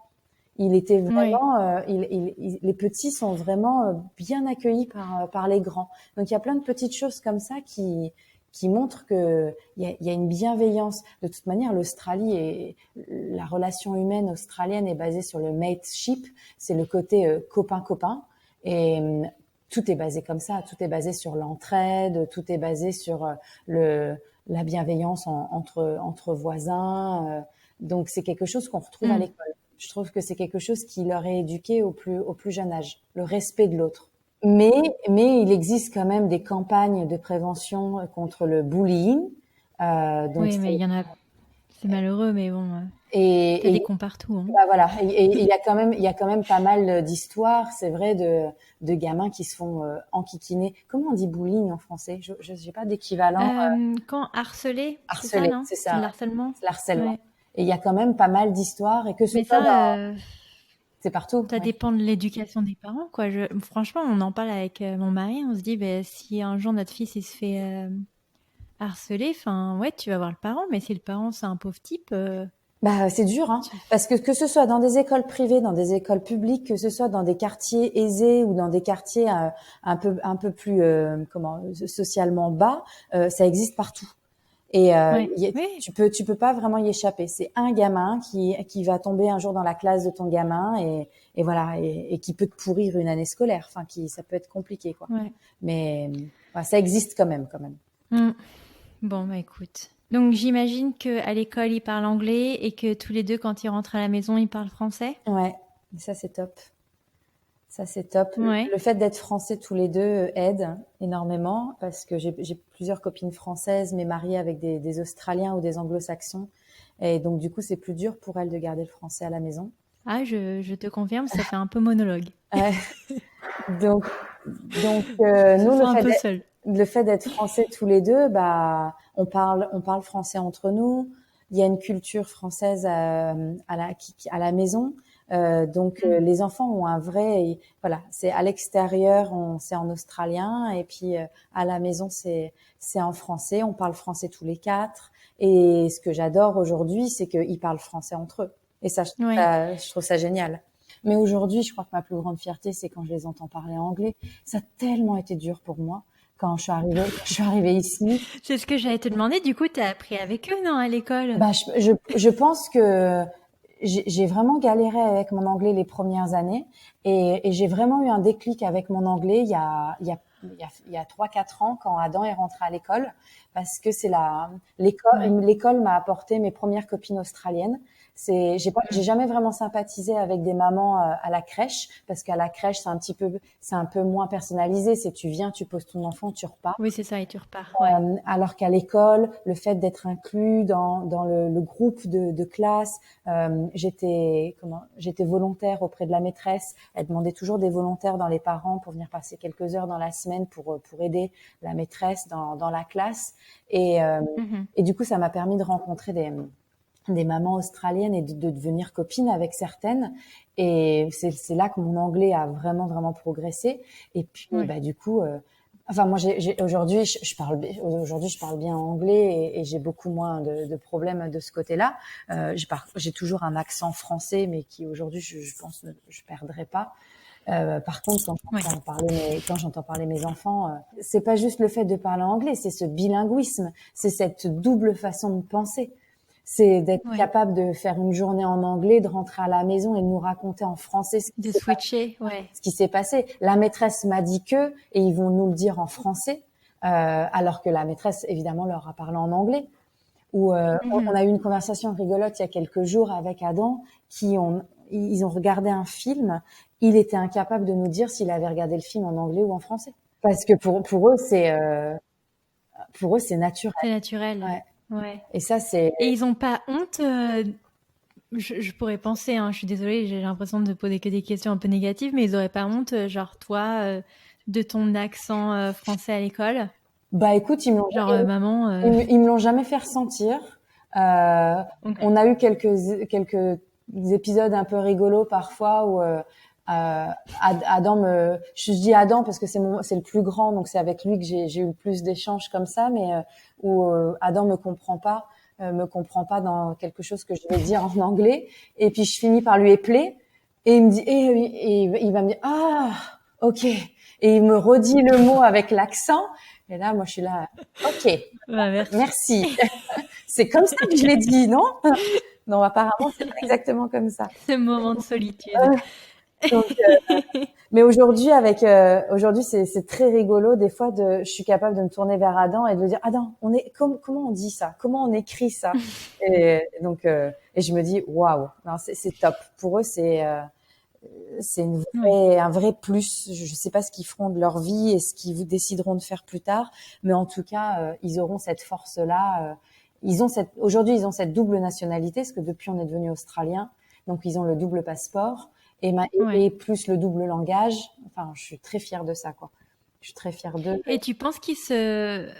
Il était Oui. vraiment, les petits sont vraiment bien accueillis par les grands. Donc il y a plein de petites choses comme ça qui montrent que il y a une bienveillance. De toute manière, l'Australie et la relation humaine australienne est basée sur le mateship, c'est le côté copain-copain. Et tout est basé comme ça, tout est basé sur l'entraide, tout est basé sur la bienveillance entre voisins. Donc c'est quelque chose qu'on retrouve à Mm. l'école. Je trouve que c'est quelque chose qui leur est éduqué au plus jeune âge, le respect de l'autre. Mais, mais il existe quand même des campagnes de prévention contre le bullying. Donc Oui, mais il y en a, c'est malheureux, mais bon, t'as des et cons partout, hein. bah voilà. Et il y a quand même pas mal d'histoires, c'est vrai, de gamins qui se font enquiquiner. Comment on dit bullying en français? Je n'ai pas d'équivalent. Quand harceler, c'est ça, Harceler, non? c'est C'est ça, le ouais. harcèlement? C'est l'harcèlement. Ouais. Et il y a quand même pas mal d'histoires, et que ce Mais soit ça, c'est partout. ça Ouais. dépend de l'éducation des parents, quoi. Franchement, on en parle avec mon mari, on se dit, ben, si un jour notre fils il se fait harceler, enfin, ouais, tu vas voir le parent, mais si le parent c'est un pauvre type, Bah, c'est dur, hein, tu... parce que ce soit dans des écoles privées, dans des écoles publiques, que ce soit dans des quartiers aisés ou dans des quartiers un peu plus socialement bas, ça existe partout. Et Ouais, oui, tu peux pas vraiment y échapper. C'est un gamin qui va tomber un jour dans la classe de ton gamin et voilà et qui peut te pourrir une année scolaire. Enfin, ça peut être compliqué, quoi. ouais. Mais voilà, ça existe quand même, quand même. Hmm. Bon, bah écoute. Donc j'imagine que à l'école ils parlent anglais et que tous les deux quand ils rentrent à la maison ils parlent français. Ouais, ça c'est top. Ça, c'est top. Ouais. Le fait d'être français tous les deux aide énormément parce que j'ai plusieurs copines françaises, mais mariées avec des Australiens ou des Anglo-Saxons. Et donc, du coup, c'est plus dur pour elles de garder le français à la maison. Ah, je te confirme, ça fait un peu monologue. Ouais. Donc, On se nous, sent un peu seul. le fait d'être français tous les deux, bah, on parle français entre nous. Il y a une culture française à la maison. Les enfants ont un vrai, voilà, c'est à l'extérieur, c'est en australien, et puis à la maison, c'est en français. On parle français tous les quatre. Et ce que j'adore aujourd'hui, c'est qu'ils parlent français entre eux. Et Ouais. je trouve ça génial. Mais aujourd'hui, je crois que ma plus grande fierté, c'est quand je les entends parler anglais. Ça a tellement été dur pour moi quand je suis arrivée ici. C'est ce que j'allais te demander. Du coup, t'as appris avec eux, non, à l'école? Bah, je pense que j'ai vraiment galéré avec mon anglais les premières années et j'ai vraiment eu un déclic avec mon anglais il y a 3-4 ans quand Adam est rentré à l'école parce que Ouais. l'école m'a apporté mes premières copines australiennes. J'ai jamais vraiment sympathisé avec des mamans à la crèche, parce qu'à la crèche c'est un peu moins personnalisé. C'est tu viens, tu poses ton enfant, tu repars. Oui, c'est ça, et tu repars. Ouais. Alors qu'à l'école, le fait d'être inclus dans le groupe de classe, j'étais volontaire auprès de la maîtresse. Elle demandait toujours des volontaires dans les parents pour venir passer quelques heures dans la semaine pour aider la maîtresse dans la classe. Et du coup, ça m'a permis de rencontrer des mamans australiennes et de devenir copine avec certaines. Et c'est là que mon anglais a vraiment, vraiment progressé. Et puis, du coup, enfin, moi, aujourd'hui, je parle bien anglais et j'ai beaucoup moins de problèmes de ce côté-là. J'ai toujours un accent français, mais qui aujourd'hui, je pense, je perdrai pas. Par contre, quand j'entends parler mes enfants, c'est pas juste le fait de parler anglais, c'est ce bilinguisme, c'est cette double façon de penser. C'est d'être capable de faire une journée en anglais, de rentrer à la maison et de nous raconter en français ce qui s'est passé. La maîtresse m'a dit que, et ils vont nous le dire en français, alors que la maîtresse, évidemment, leur a parlé en anglais. On a eu une conversation rigolote il y a quelques jours avec Adam, ils ont regardé un film. Il était incapable de nous dire s'il avait regardé le film en anglais ou en français. Parce que pour eux, c'est naturel. C'est naturel. Ouais. Et ça, c'est... Et ils ont pas honte je pourrais penser, hein, je suis désolée, j'ai l'impression de poser que des questions un peu négatives, mais ils auraient pas honte, genre toi, de ton accent français à l'école? Bah écoute, ils me l'ont jamais fait ressentir. On a eu quelques épisodes un peu rigolos parfois où je dis Adam parce que c'est le plus grand, donc c'est avec lui que j'ai eu le plus d'échanges comme ça, mais où Adam me comprend pas dans quelque chose que je vais dire en anglais, et puis je finis par lui épeler et il me dit et il va me dire ok, et il me redit le mot avec l'accent, et là moi je suis là ok, merci. C'est comme ça que je l'ai dit, non? Non, apparemment c'est pas exactement comme ça. Ce moment de solitude. Donc, mais aujourd'hui, c'est très rigolo. Des fois, je suis capable de me tourner vers Adam et de lui dire, Adam, comment on dit ça? Comment on écrit ça? Et donc, et je me dis, waouh, c'est top. Pour eux, c'est un vrai plus. Je sais pas ce qu'ils feront de leur vie et ce qu'ils vous décideront de faire plus tard, mais en tout cas, ils auront cette force-là. Aujourd'hui, ils ont cette double nationalité, parce que depuis, on est devenu australien. Donc, ils ont le double passeport. Et plus le double langage. Enfin, je suis très fière de ça, quoi. Je suis très fière d'eux. Et tu penses qu'ils se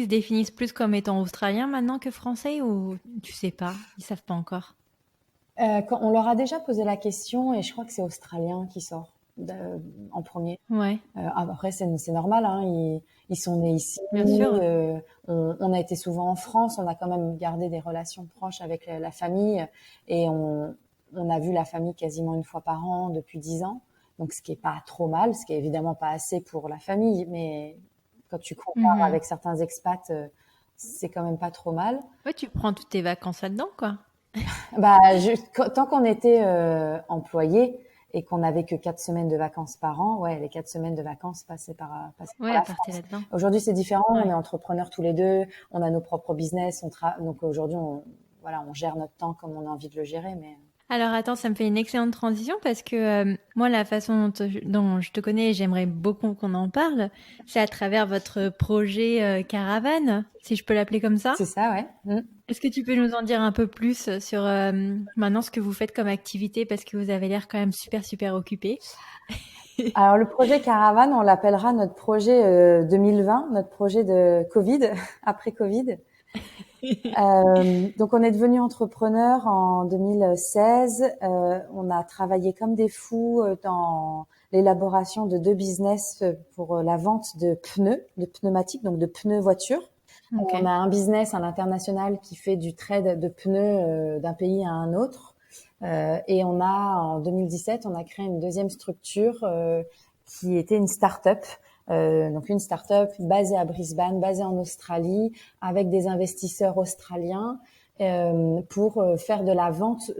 définissent plus comme étant australiens maintenant que français, ou tu sais pas? Ils savent pas encore. Quand on leur a déjà posé la question, et je crois que c'est australien qui sort en premier. Ouais. Après, c'est normal, hein. Ils sont nés ici. Bien sûr. On a été souvent en France. On a quand même gardé des relations proches avec la famille, et on a vu la famille quasiment une fois par an depuis 10 ans. Donc, ce qui est pas trop mal, ce qui est évidemment pas assez pour la famille, mais quand tu compares avec certains expats, c'est quand même pas trop mal. Ouais, tu prends toutes tes vacances là-dedans, quoi. Bah, tant qu'on était employé et qu'on n'avait que 4 semaines de vacances par an, les 4 semaines de vacances passaient par la France. Là-dedans. Aujourd'hui, c'est différent. On est entrepreneurs tous les deux. On a nos propres business. Donc aujourd'hui, on gère notre temps comme on a envie de le gérer, mais... Alors attends, ça me fait une excellente transition parce que moi, la façon dont je te connais, j'aimerais beaucoup qu'on en parle, c'est à travers votre projet Caravane, si je peux l'appeler comme ça. C'est ça, ouais. Est-ce que tu peux nous en dire un peu plus sur maintenant ce que vous faites comme activité, parce que vous avez l'air quand même super, super occupé. Alors le projet Caravane, on l'appellera notre projet 2020, notre projet de Covid, après Covid. Donc on est devenu entrepreneur en 2016. On a travaillé comme des fous dans l'élaboration de 2 business pour la vente de pneumatiques, donc de pneus voitures. Okay. On a un business à l'international qui fait du trade de pneus d'un pays à un autre. Et en 2017, on a créé une deuxième structure qui était une start-up. Donc une start-up basée à Brisbane, basée en Australie, avec des investisseurs australiens pour faire de la vente.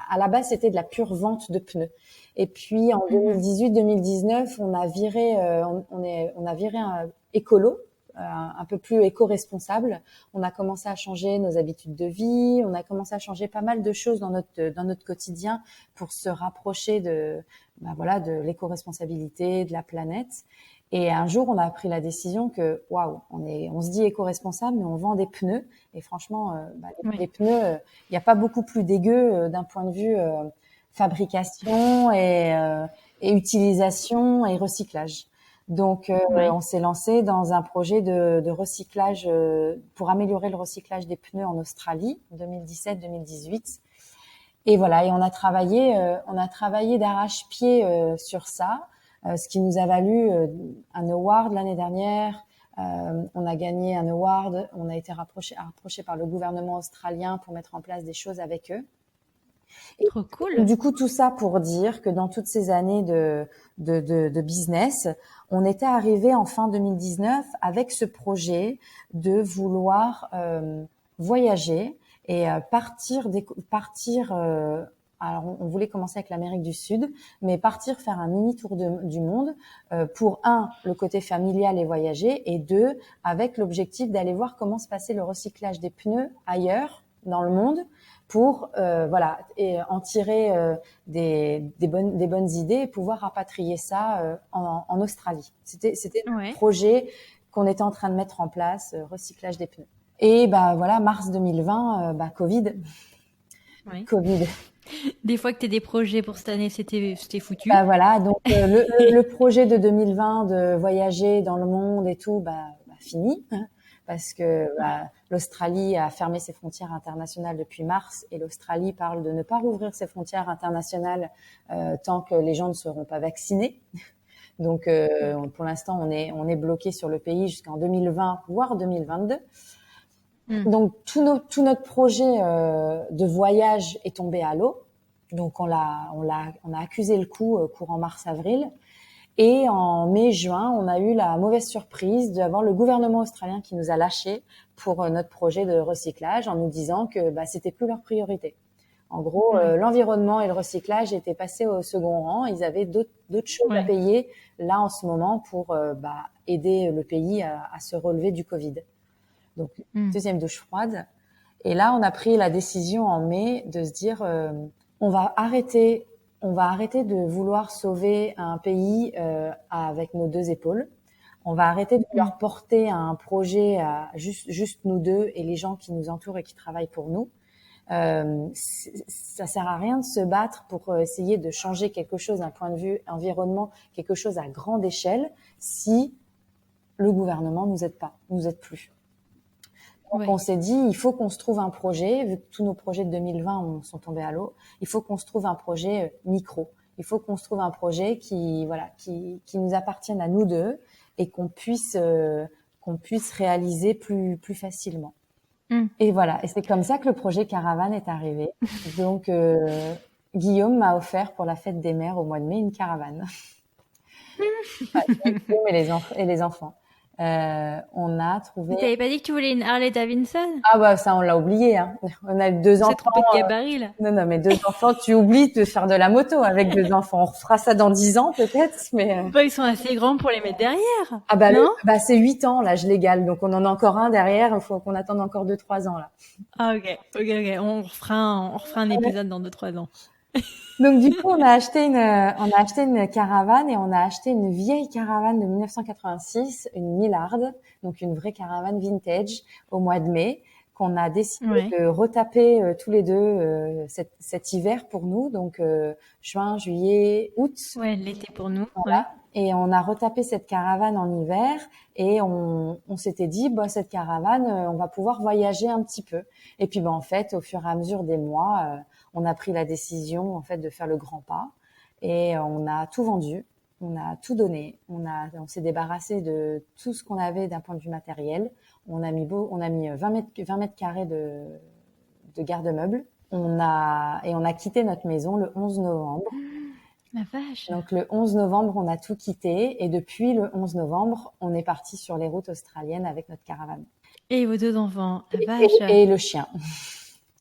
À la base, c'était de la pure vente de pneus. Et puis en 2018-2019, on a viré un écolo un peu plus éco-responsable. On a commencé à changer nos habitudes de vie, on a commencé à changer pas mal de choses dans notre quotidien pour se rapprocher de l'éco-responsabilité, de la planète. Et un jour, on a pris la décision que, waouh, on se dit éco-responsable, mais on vend des pneus. Et franchement, les pneus, il n'y a pas beaucoup plus dégueu d'un point de vue fabrication et utilisation et recyclage. Donc, on s'est lancé dans un projet de recyclage pour améliorer le recyclage des pneus en Australie, 2017-2018. Et voilà, et on a travaillé d'arrache-pied sur ça, ce qui nous a valu un award l'année dernière. On a gagné un award, on a été rapproché par le gouvernement australien pour mettre en place des choses avec eux. Et trop cool. Du coup, tout ça pour dire que dans toutes ces années de business, on était arrivé en fin 2019 avec ce projet de vouloir voyager et partir. Alors, on voulait commencer avec l'Amérique du Sud, mais partir faire un mini tour du monde pour le côté familial et voyager, et deux, avec l'objectif d'aller voir comment se passait le recyclage des pneus ailleurs dans le monde, pour et en tirer des bonnes idées et pouvoir rapatrier ça en Australie. C'était le projet qu'on était en train de mettre en place, recyclage des pneus. Et mars 2020, Covid. Oui. Covid. Des fois que tu as des projets pour cette année, c'était foutu. Donc le projet de 2020 de voyager dans le monde et tout, fini, hein, parce que l'Australie a fermé ses frontières internationales depuis mars, et l'Australie parle de ne pas rouvrir ses frontières internationales tant que les gens ne seront pas vaccinés. Donc pour l'instant, on est bloqué sur le pays jusqu'en 2020 voire 2022. Donc tout notre projet de voyage est tombé à l'eau. Donc on a accusé le coup courant mars-avril. Et en mai-juin, on a eu la mauvaise surprise d'avoir le gouvernement australien qui nous a lâchés pour notre projet de recyclage, en nous disant que c'était plus leur priorité. En gros, l'environnement et le recyclage étaient passés au second rang. Ils avaient d'autres choses à payer là en ce moment pour aider le pays à se relever du Covid. Donc, deuxième douche froide. Et là, on a pris la décision en mai de se dire, on va arrêter de vouloir sauver un pays avec nos deux épaules. On va arrêter de vouloir porter un projet à juste nous deux et les gens qui nous entourent et qui travaillent pour nous. Ça sert à rien de se battre pour essayer de changer quelque chose d'un point de vue environnement, quelque chose à grande échelle, si le gouvernement nous aide plus. Donc on s'est dit, il faut qu'on se trouve un projet, vu que tous nos projets de 2020 sont tombés à l'eau, il faut qu'on se trouve un projet micro. Il faut qu'on se trouve un projet qui nous appartienne à nous deux et qu'on puisse réaliser plus facilement. Et voilà, et c'est comme ça que le projet Caravane est arrivé. Donc Guillaume m'a offert pour la fête des mères au mois de mai une caravane. Guillaume et les enfants. On a trouvé. T'avais pas dit que tu voulais une Harley Davidson? Ah ça on l'a oublié. Hein. On a deux enfants. C'est trop de gabarit là. Non mais deux enfants, tu oublies de faire de la moto avec deux enfants. On refera ça dans 10 ans peut-être, mais. Ils sont assez grands pour les mettre derrière. Non c'est 8 ans l'âge légal, donc on en a encore un derrière. Il faut qu'on attende encore 2-3 ans là. Ah ok. On refera un épisode dans 2-3 ans. Donc du coup, on a acheté une caravane, et on a acheté une vieille caravane de 1986, une Millard, donc une vraie caravane vintage, au mois de mai, qu'on a décidé de retaper tous les deux cet hiver pour nous, donc juin, juillet, août. Ouais, l'été pour nous. Voilà. Ouais. Et on a retapé cette caravane en hiver, et on s'était dit, cette caravane, on va pouvoir voyager un petit peu. Et puis en fait, au fur et à mesure des mois, on a pris la décision en fait de faire le grand pas, et on a tout vendu, on a tout donné, on s'est débarrassé de tout ce qu'on avait d'un point de vue matériel. On a mis 20 mètres carrés de garde-meubles. On a quitté notre maison le 11 novembre. La vache. Donc le 11 novembre, on a tout quitté, et depuis le 11 novembre, on est parti sur les routes australiennes avec notre caravane. Et vos deux enfants, la vache. Et le chien.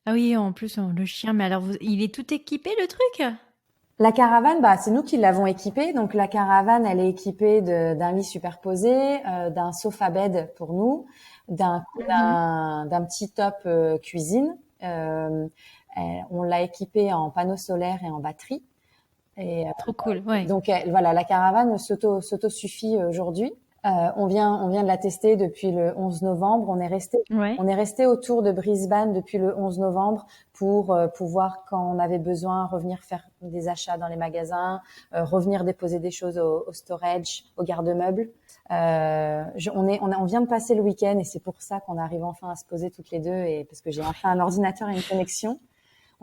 Ah oui, en plus, le chien, mais alors, il est tout équipé, le truc? La caravane, c'est nous qui l'avons équipée. Donc la caravane, elle est équipée d'un lit superposé, d'un sofa bed pour nous, d'un petit top cuisine. Euh, on l'a équipée en panneaux solaires et en batterie. Et Trop cool, ouais. donc voilà, la caravane s'auto-suffit aujourd'hui. On vient de la tester depuis le 11 novembre. Ouais. On est resté autour de Brisbane depuis le 11 novembre pour pouvoir, quand on avait besoin, revenir faire des achats dans les magasins, revenir déposer des choses au storage, au garde-meubles. On vient de passer le week-end et c'est pour ça qu'on arrive enfin à se poser toutes les deux et parce que j'ai enfin un ordinateur et une connexion.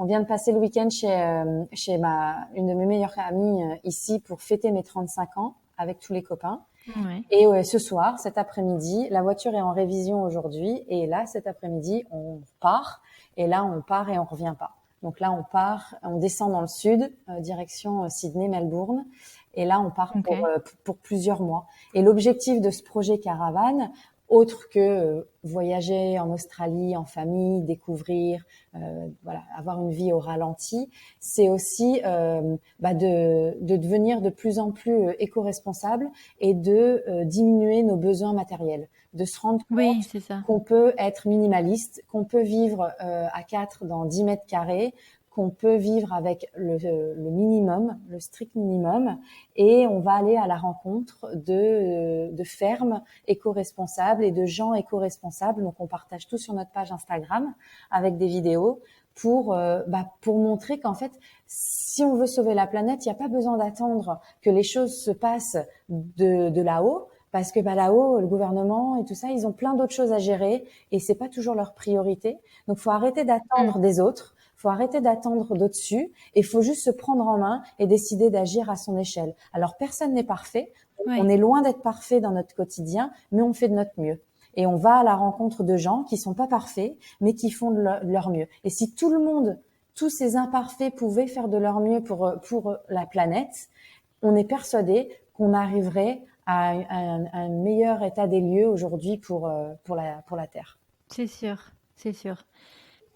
On vient de passer le week-end chez une de mes meilleures amies ici pour fêter mes 35 ans avec tous les copains. Ouais. Et ce soir, cet après-midi, la voiture est en révision aujourd'hui. Et là, cet après-midi, on part. Et là, on part et on revient pas. Donc là, on part, on descend dans le sud, direction Sydney, Melbourne. Et là, on part Ok. pour plusieurs mois. Et l'objectif de ce projet caravane, autre que voyager en Australie en famille, découvrir, voilà, avoir une vie au ralenti, c'est aussi de devenir de plus en plus éco-responsable et de diminuer nos besoins matériels, de se rendre Oui, compte c'est ça. qu'on peut être minimaliste, qu'on peut vivre à 4 dans 10 mètres carrés, qu'on peut vivre avec le minimum, le strict minimum, et on va aller à la rencontre de fermes éco-responsables et de gens éco-responsables. Donc, on partage tout sur notre page Instagram avec des vidéos pour montrer qu'en fait, si on veut sauver la planète, il n'y a pas besoin d'attendre que les choses se passent de là-haut. Parce que là-haut, le gouvernement et tout ça, ils ont plein d'autres choses à gérer et c'est pas toujours leur priorité. Donc, faut arrêter d'attendre des autres. Faut arrêter d'attendre d'au-dessus et faut juste se prendre en main et décider d'agir à son échelle. Alors, personne n'est parfait. Ouais. On est loin d'être parfait dans notre quotidien, mais on fait de notre mieux. Et on va à la rencontre de gens qui sont pas parfaits, mais qui font de leur mieux. Et si tout le monde, tous ces imparfaits pouvaient faire de leur mieux pour la planète, on est persuadé qu'on arriverait à un meilleur état des lieux aujourd'hui pour la Terre. C'est sûr, c'est sûr.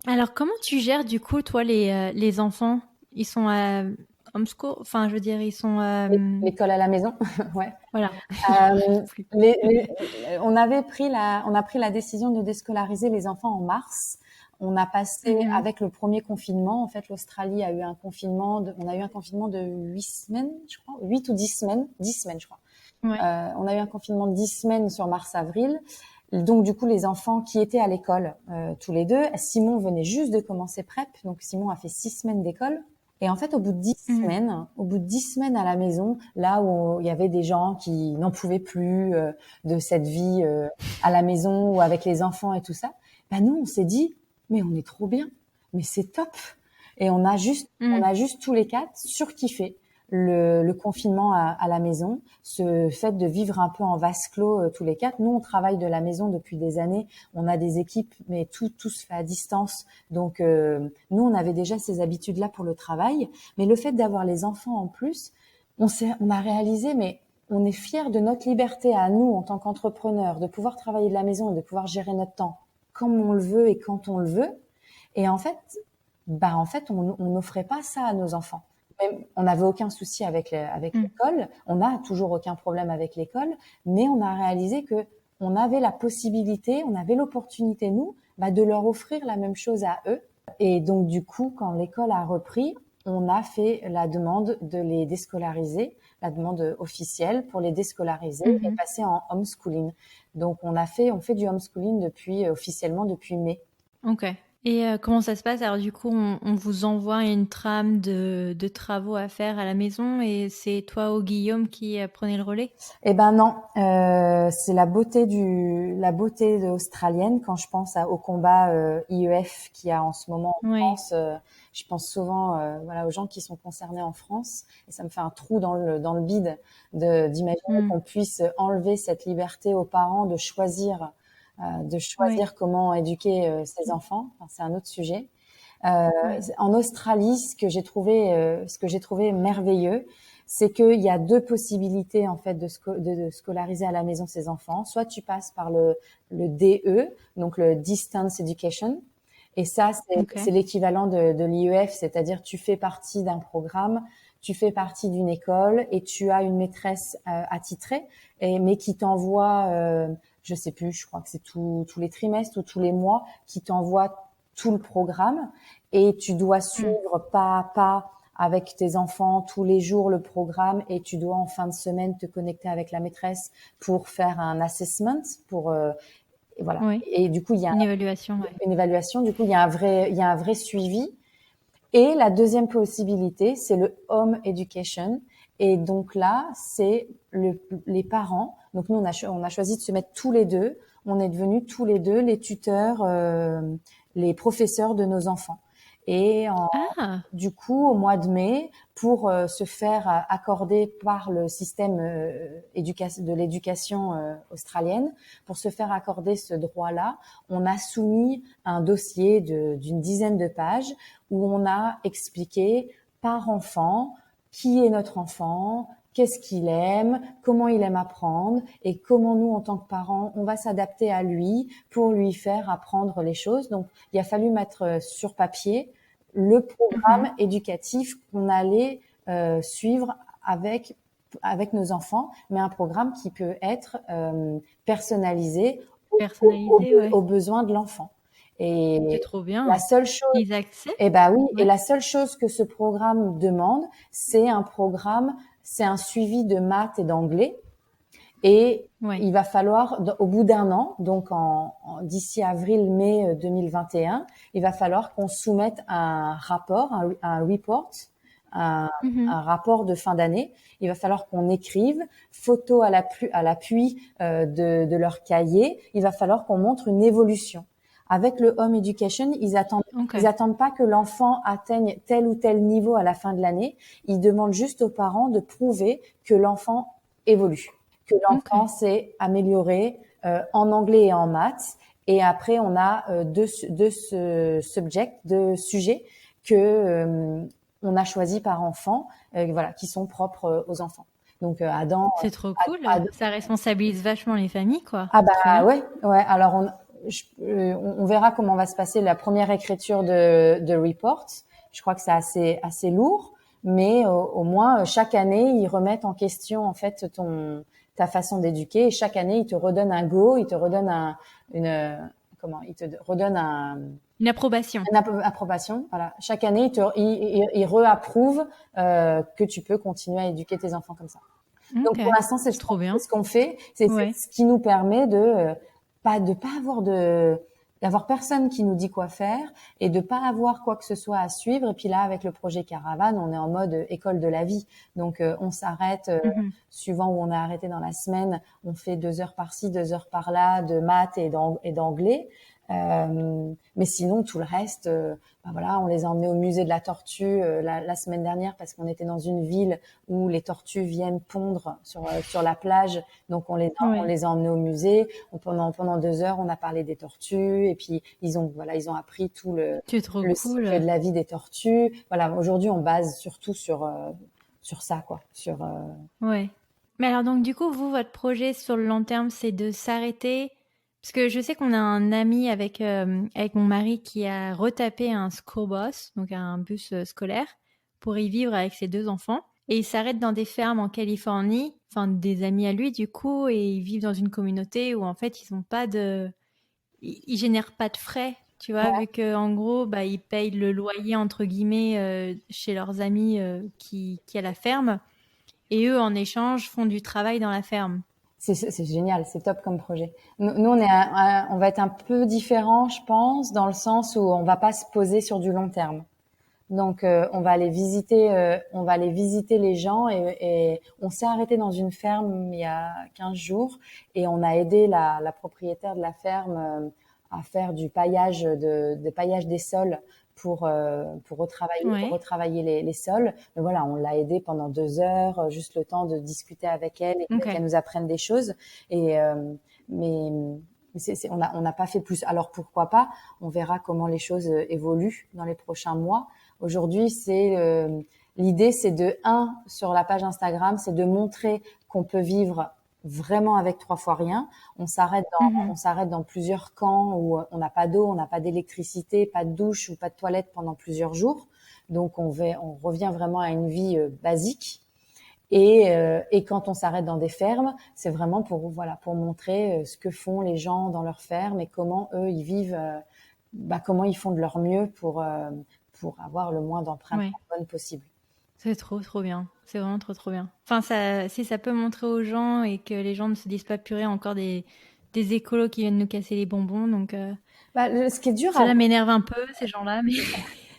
Alors, comment tu gères du coup, toi, les enfants? Ils sont à homeschool, enfin, je veux dire, ils sont L'école à la maison, ouais. voilà. Euh, on a pris la décision de déscolariser les enfants en mars. On a passé Mhm. avec le premier confinement. En fait, l'Australie a eu un confinement. On a eu un confinement de 8 semaines, je crois, 8 ou 10 semaines, 10 semaines, je crois. Ouais. On a eu un confinement de 10 semaines sur mars-avril. Donc, du coup, les enfants qui étaient à l'école, tous les deux, Simon venait juste de commencer prep. Donc, Simon a fait 6 semaines d'école. Et en fait, Mhm. au bout de 10 semaines à la maison, là où il y avait des gens qui n'en pouvaient plus de cette vie à la maison ou avec les enfants et tout ça, nous, on s'est dit, mais on est trop bien, mais c'est top. Et on a Mhm. juste tous les quatre surkiffé le confinement à la maison, ce fait de vivre un peu en vase clos tous les quatre. Nous, on travaille de la maison depuis des années. On a des équipes, mais tout se fait à distance. Donc, nous, on avait déjà ces habitudes-là pour le travail. Mais le fait d'avoir les enfants en plus, on a réalisé, mais on est fiers de notre liberté à nous en tant qu'entrepreneurs, de pouvoir travailler de la maison et de pouvoir gérer notre temps comme on le veut et quand on le veut. Et en fait, on n'offrait pas ça à nos enfants. Même, on n'avait aucun souci avec Mhm. l'école. On n'a toujours aucun problème avec l'école, mais on a réalisé que on avait la possibilité, on avait l'opportunité, nous, de leur offrir la même chose à eux. Et donc, du coup, quand l'école a repris, on a fait la demande de les déscolariser, la demande officielle pour les déscolariser et Mhm. passer en homeschooling. Donc, on fait du homeschooling officiellement depuis mai. Ok. Et comment ça se passe? Alors du coup, on vous envoie une trame de travaux à faire à la maison et c'est toi ou Guillaume qui prenez le relais? Eh ben non, c'est la beauté australienne quand je pense au combat IEF qu'il y a en ce moment en Oui. France. Je pense souvent voilà aux gens qui sont concernés en France et ça me fait un trou dans le bide d'imaginer Mhm. qu'on puisse enlever cette liberté aux parents de Oui. choisir comment éduquer ses enfants. Enfin, c'est un autre sujet. Euh, Ouais. En Australie, ce que j'ai trouvé merveilleux, c'est qu'il y a deux possibilités en fait de scolariser à la maison ses enfants. Soit tu passes par le DE, donc le Distance Education, et ça Ok. c'est l'équivalent de l'IEF, c'est-à-dire tu fais partie d'un programme, tu fais partie d'une école et tu as une maîtresse attitrée, mais qui t'envoie, je sais plus, je crois que c'est tous les trimestres ou tous les mois, qui t'envoie tout le programme et tu dois suivre pas à pas avec tes enfants tous les jours le programme et tu dois en fin de semaine te connecter avec la maîtresse pour faire un assessment et voilà. Oui. Et du coup, il y a Une évaluation, ouais. une évaluation. Du coup, il y a un vrai suivi. Et la deuxième possibilité, c'est le home education. Et donc là, c'est les parents. Donc nous, on a choisi de se mettre tous les deux. On est devenus tous les deux les tuteurs, les professeurs de nos enfants. Et du coup, au mois de mai, pour se faire accorder par le système de l'éducation australienne, pour se faire accorder ce droit-là, on a soumis un dossier d'une dizaine de pages où on a expliqué par enfant qui est notre enfant, qu'est-ce qu'il aime, comment il aime apprendre et comment nous, en tant que parents, on va s'adapter à lui pour lui faire apprendre les choses. Donc, il a fallu mettre sur papier le programme éducatif qu'on allait suivre avec nos enfants, mais un programme qui peut être personnalisé aux besoins de l'enfant. Et c'est trop bien. La seule chose, ils acceptent. Eh ben oui, ouais. Et la seule chose que ce programme demande, c'est un suivi de maths et d'anglais. Et il va falloir, au bout d'un an, donc d'ici avril-mai 2021, il va falloir qu'on soumette un rapport, un report, un rapport de fin d'année. Il va falloir qu'on écrive, photo à l'appui de leur cahier. Il va falloir qu'on montre une évolution. Avec le home education, ils attendent pas que l'enfant atteigne tel ou tel niveau à la fin de l'année. Ils demandent juste aux parents de prouver que l'enfant évolue, que l'enfant s'est amélioré en anglais et en maths. Et après, on a deux sujets que on a choisis par enfant, qui sont propres aux enfants. Donc Adam, c'est trop cool. Ça responsabilise vachement les familles, quoi. Ah bah ouais. Alors on verra comment va se passer la première écriture de report. Je crois que c'est assez lourd, mais au moins chaque année ils remettent en question en fait ta façon d'éduquer et chaque année ils te redonnent un go, ils te redonnent une approbation. Une approbation, voilà. Chaque année ils réapprouvent que tu peux continuer à éduquer tes enfants comme ça. Donc pour l'instant c'est trop bien. Ce qu'on fait, c'est ce qui nous permet de pas d'avoir personne qui nous dit quoi faire et de pas avoir quoi que ce soit à suivre. Et puis là, avec le projet Caravane, on est en mode école de la vie. Donc, on s'arrête suivant où on a arrêté dans la semaine. On fait 2 heures par-ci, 2 heures par-là de maths et d'anglais. Mais sinon, tout le reste, on les a emmenés au musée de la tortue la semaine dernière parce qu'on était dans une ville où les tortues viennent pondre sur la plage. Donc, on les a emmenés au musée. Pendant 2 heures, on a parlé des tortues et puis ils ont appris tout le cycle de la vie des tortues. Voilà, aujourd'hui, on base surtout sur ça, quoi. Ouais. Mais alors donc du coup, vous, votre projet sur le long terme, c'est de s'arrêter. Parce que je sais qu'on a un ami avec mon mari qui a retapé un school bus, donc un bus scolaire, pour y vivre avec ses 2 enfants. Et il s'arrête dans des fermes en Californie, enfin des amis à lui du coup, et ils vivent dans une communauté où en fait ils génèrent pas de frais, tu vois, vu que en gros, ils payent le loyer entre guillemets chez leurs amis qui a la ferme, et eux en échange font du travail dans la ferme. C'est génial, c'est top comme projet. Nous on va être un peu différent, je pense, dans le sens où on va pas se poser sur du long terme. Donc on va aller visiter les gens et on s'est arrêté dans une ferme il y a 15 jours et on a aidé la propriétaire de la ferme à faire du paillage paillage des sols pour retravailler les sols. Mais voilà, on l'a aidée pendant 2 heures, juste le temps de discuter avec elle et qu'elle nous apprenne des choses. Et mais on n'a pas fait plus. Alors pourquoi pas? On verra comment les choses évoluent dans les prochains mois. Aujourd'hui, l'idée, c'est sur la page Instagram, c'est de montrer qu'on peut vivre vraiment avec 3 fois rien. On s'arrête dans plusieurs camps où on n'a pas d'eau, on n'a pas d'électricité, pas de douche ou pas de toilette pendant plusieurs jours. Donc on revient vraiment à une vie basique. Et quand on s'arrête dans des fermes, c'est vraiment pour montrer ce que font les gens dans leurs fermes et comment eux ils vivent, comment ils font de leur mieux pour avoir le moins d'empreintes Ouais. carbone possible. C'est trop, trop bien. C'est vraiment trop, trop bien. Enfin, si ça peut montrer aux gens et que les gens ne se disent pas purée, encore des écolos qui viennent nous casser les bonbons. Donc, Ce qui est dur cela m'énerve un peu, ces gens-là. Mais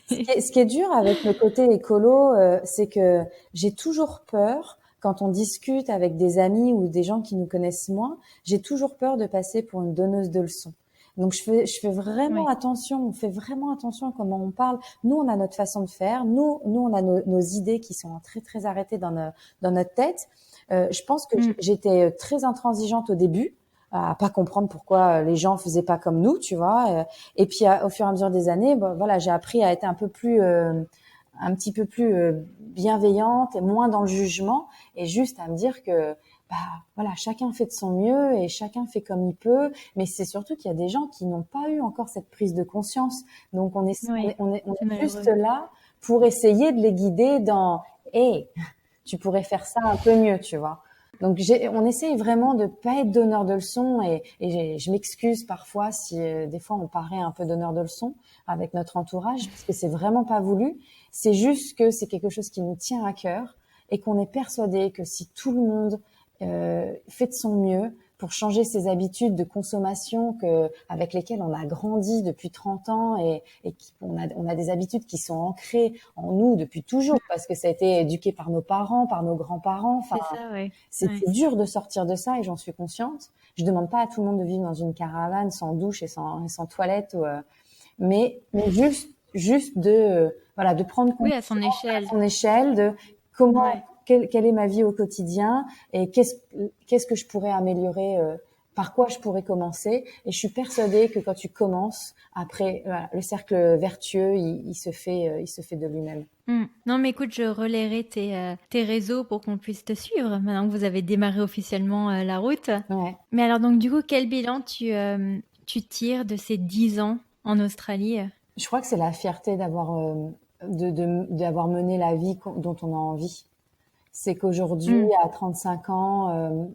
Ce qui est dur avec le côté écolo, c'est que j'ai toujours peur, quand on discute avec des amis ou des gens qui nous connaissent moins, j'ai toujours peur de passer pour une donneuse de leçons. Donc je fais vraiment ouais. attention, on fait vraiment attention à comment on parle. Nous, on a notre façon de faire. Nous, on a nos idées qui sont très, très arrêtées dans notre tête. Je pense que j'étais très intransigeante au début, à pas comprendre pourquoi les gens faisaient pas comme nous, tu vois. Et puis au fur et à mesure des années, voilà, j'ai appris à être un petit peu plus bienveillante et moins dans le jugement, et juste à me dire que voilà, chacun fait de son mieux et chacun fait comme il peut. Mais c'est surtout qu'il y a des gens qui n'ont pas eu encore cette prise de conscience. Donc on est juste là pour essayer de les guider dans hey, tu pourrais faire ça un peu mieux, tu vois. Donc on essaye vraiment de pas être donneur de leçons, et je m'excuse parfois si des fois on paraît un peu donneur de leçons avec notre entourage, parce que c'est vraiment pas voulu. C'est juste que c'est quelque chose qui nous tient à cœur et qu'on est persuadé que si tout le monde fait de son mieux pour changer ses habitudes de consommation avec lesquelles on a grandi depuis 30 ans, et on a des habitudes qui sont ancrées en nous depuis toujours, parce que ça a été éduqué par nos parents, par nos grands-parents. Enfin, c'est ça, ouais. C'est dur de sortir de ça, et j'en suis consciente. Je demande pas à tout le monde de vivre dans une caravane sans douche et sans toilette, mais juste de voilà, de prendre Oui, à son échelle. à son échelle de comment quelle est ma vie au quotidien, et qu'est-ce que je pourrais améliorer, par quoi je pourrais commencer. Et je suis persuadée que quand tu commences, après, voilà, le cercle vertueux, il se fait de lui-même. Non, mais écoute, je relayerai tes réseaux pour qu'on puisse te suivre maintenant que vous avez démarré officiellement la route. Ouais. Mais alors, donc, du coup, quel bilan tu tires de ces 10 ans en Australie? Je crois que c'est la fierté d'avoir mené la vie dont on a envie. C'est qu'aujourd'hui, à 35 ans,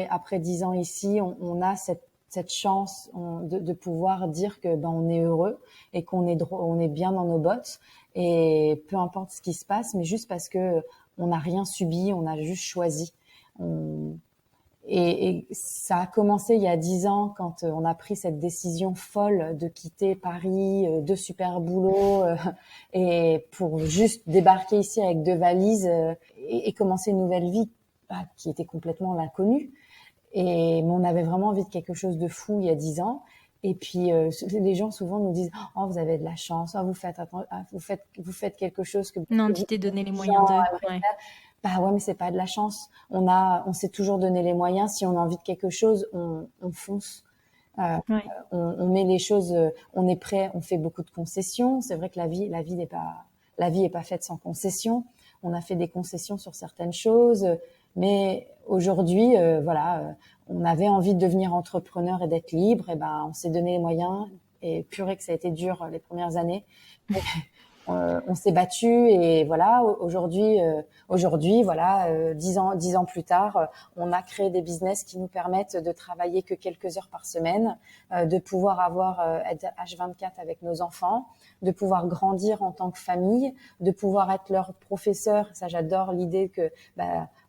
après 10 ans ici, on a cette chance de pouvoir dire que on est heureux et qu'on est bien dans nos bottes, et peu importe ce qui se passe, mais juste parce que on n'a rien subi, on a juste choisi. Et ça a commencé il y a 10 ans, quand on a pris cette décision folle de quitter Paris, de super boulot, et pour juste débarquer ici avec 2 valises, et commencer une nouvelle vie qui était complètement l'inconnu. Mais on avait vraiment envie de quelque chose de fou il y a 10 ans. Et puis les gens souvent nous disent « Oh, vous avez de la chance, oh, vous faites quelque chose que non, tu t'es donné les moyens de ouais. » Bah ouais, mais c'est pas de la chance. On s'est toujours donné les moyens. Si on a envie de quelque chose, on fonce. On met les choses, on est prêt, on fait beaucoup de concessions. C'est vrai que la vie est pas faite sans concessions. On a fait des concessions sur certaines choses, mais aujourd'hui, on avait envie de devenir entrepreneur et d'être libre, et on s'est donné les moyens. Et purée que ça a été dur les premières années. On s'est battu, et voilà, aujourd'hui, 10 ans plus tard, on a créé des business qui nous permettent de travailler que quelques heures par semaine, de pouvoir être H24 avec nos enfants, de pouvoir grandir en tant que famille, de pouvoir être leur professeur. Ça, j'adore l'idée que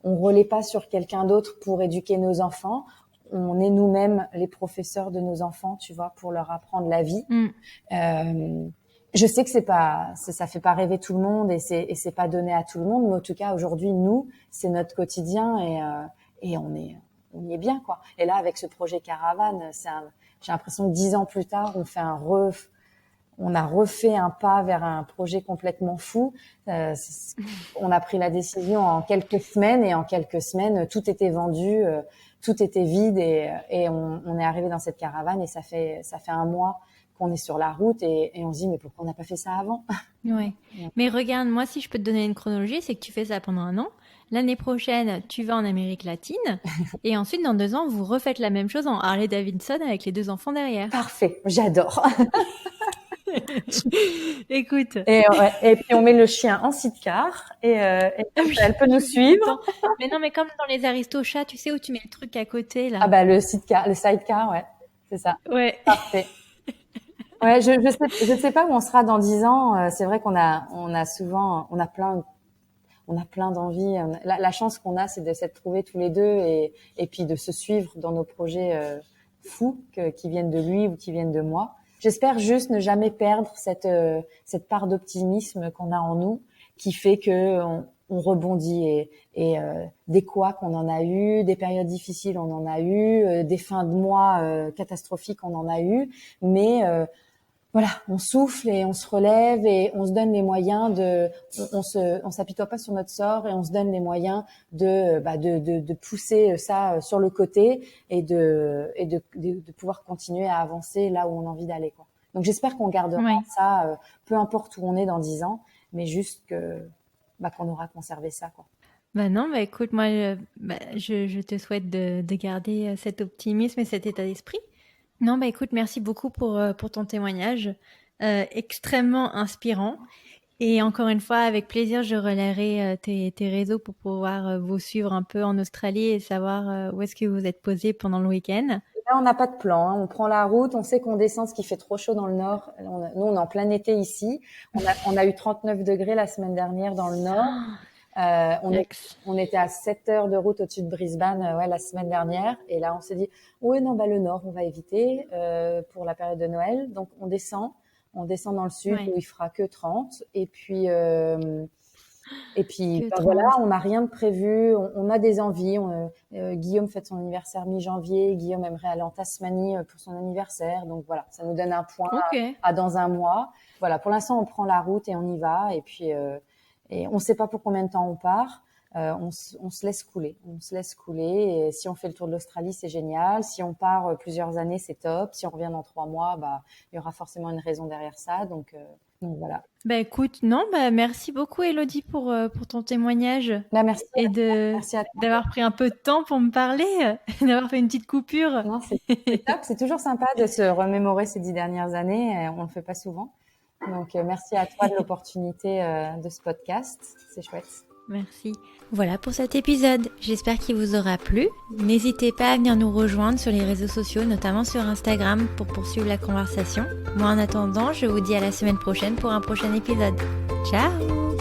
on relaie pas sur quelqu'un d'autre pour éduquer nos enfants. On est nous-mêmes les professeurs de nos enfants, tu vois, pour leur apprendre la vie. Je sais que ça fait pas rêver tout le monde, et c'est pas donné à tout le monde, mais en tout cas aujourd'hui, nous, c'est notre quotidien, et on y est bien, quoi. Et là, avec ce projet caravane, j'ai l'impression que 10 ans plus tard, on a refait un pas vers un projet complètement fou. On a pris la décision en quelques semaines, et en quelques semaines, tout était vendu, tout était vide, et on est arrivé dans cette caravane, et ça fait un mois qu'on est sur la route, et on se dit mais pourquoi on n'a pas fait ça avant? Ouais. Mais regarde, moi, si je peux te donner une chronologie, c'est que tu fais ça pendant 1 an. L'année prochaine, tu vas en Amérique latine, et ensuite, dans 2 ans, vous refaites la même chose en Harley Davidson avec les 2 enfants derrière. Parfait, j'adore. Écoute. Et puis on met le chien en sidecar et elle peut nous suivre. Mais non, mais comme dans les Aristochats, tu sais où tu mets le truc à côté là. Ah bah le sidecar, ouais, c'est ça. Ouais. Parfait. Ouais, je sais pas où on sera dans 10 ans. C'est vrai qu'on a souvent, on a plein d'envies. La chance qu'on a, c'est de s'être trouvés tous les deux et puis de se suivre dans nos projets fous qui viennent de lui ou qui viennent de moi. J'espère juste ne jamais perdre cette part d'optimisme qu'on a en nous, qui fait que on rebondit et des couacs on en a eu, des périodes difficiles on en a eu, des fins de mois catastrophiques on en a eu, mais voilà, on souffle et on se relève et on se donne les moyens on s'apitoie pas sur notre sort et on se donne les moyens de pousser ça sur le côté et de pouvoir continuer à avancer là où on a envie d'aller, quoi. Donc j'espère qu'on gardera ça, peu importe où on est dans 10 ans, mais juste qu'on aura conservé ça, quoi. Bah non, bah écoute, moi, je te souhaite de garder cet optimisme et cet état d'esprit. Non, bah écoute, merci beaucoup pour ton témoignage, extrêmement inspirant. Et encore une fois, avec plaisir, je relayerai tes réseaux pour pouvoir vous suivre un peu en Australie et savoir où est-ce que vous êtes posé pendant le week-end. Là, on n'a pas de plan, hein. On prend la route, on sait qu'on descend parce qu'il fait trop chaud dans le nord. Nous, on est en plein été ici. On a eu 39 degrés la semaine dernière dans le nord. On était à 7 heures de route au-dessus de Brisbane la semaine dernière. Et là, on s'est dit, oui, non, le nord, on va éviter pour la période de Noël. Donc, on descend dans le sud où il fera que 30. Et puis voilà, on n'a rien de prévu. On a des envies. Guillaume fête son anniversaire mi-janvier. Guillaume aimerait aller en Tasmanie pour son anniversaire. Donc voilà, ça nous donne un point à dans un mois. Voilà, pour l'instant, on prend la route et on y va. Et puis et on ne sait pas pour combien de temps on part. On se laisse couler. On se laisse couler. Et si on fait le tour de l'Australie, c'est génial. Si on part plusieurs années, c'est top. Si on revient dans 3 mois, il y aura forcément une raison derrière ça. Donc voilà. Bah écoute, merci beaucoup Élodie pour ton témoignage. Merci. Et d'avoir pris un peu de temps pour me parler, d'avoir fait une petite coupure. Non, c'est top. C'est toujours sympa de se remémorer ces 10 dernières années. On le fait pas souvent. Donc, merci à toi de l'opportunité de ce podcast. C'est chouette. Merci. Voilà pour cet épisode. J'espère qu'il vous aura plu. N'hésitez pas à venir nous rejoindre sur les réseaux sociaux, notamment sur Instagram, pour poursuivre la conversation. Moi, en attendant, je vous dis à la semaine prochaine pour un prochain épisode. Ciao!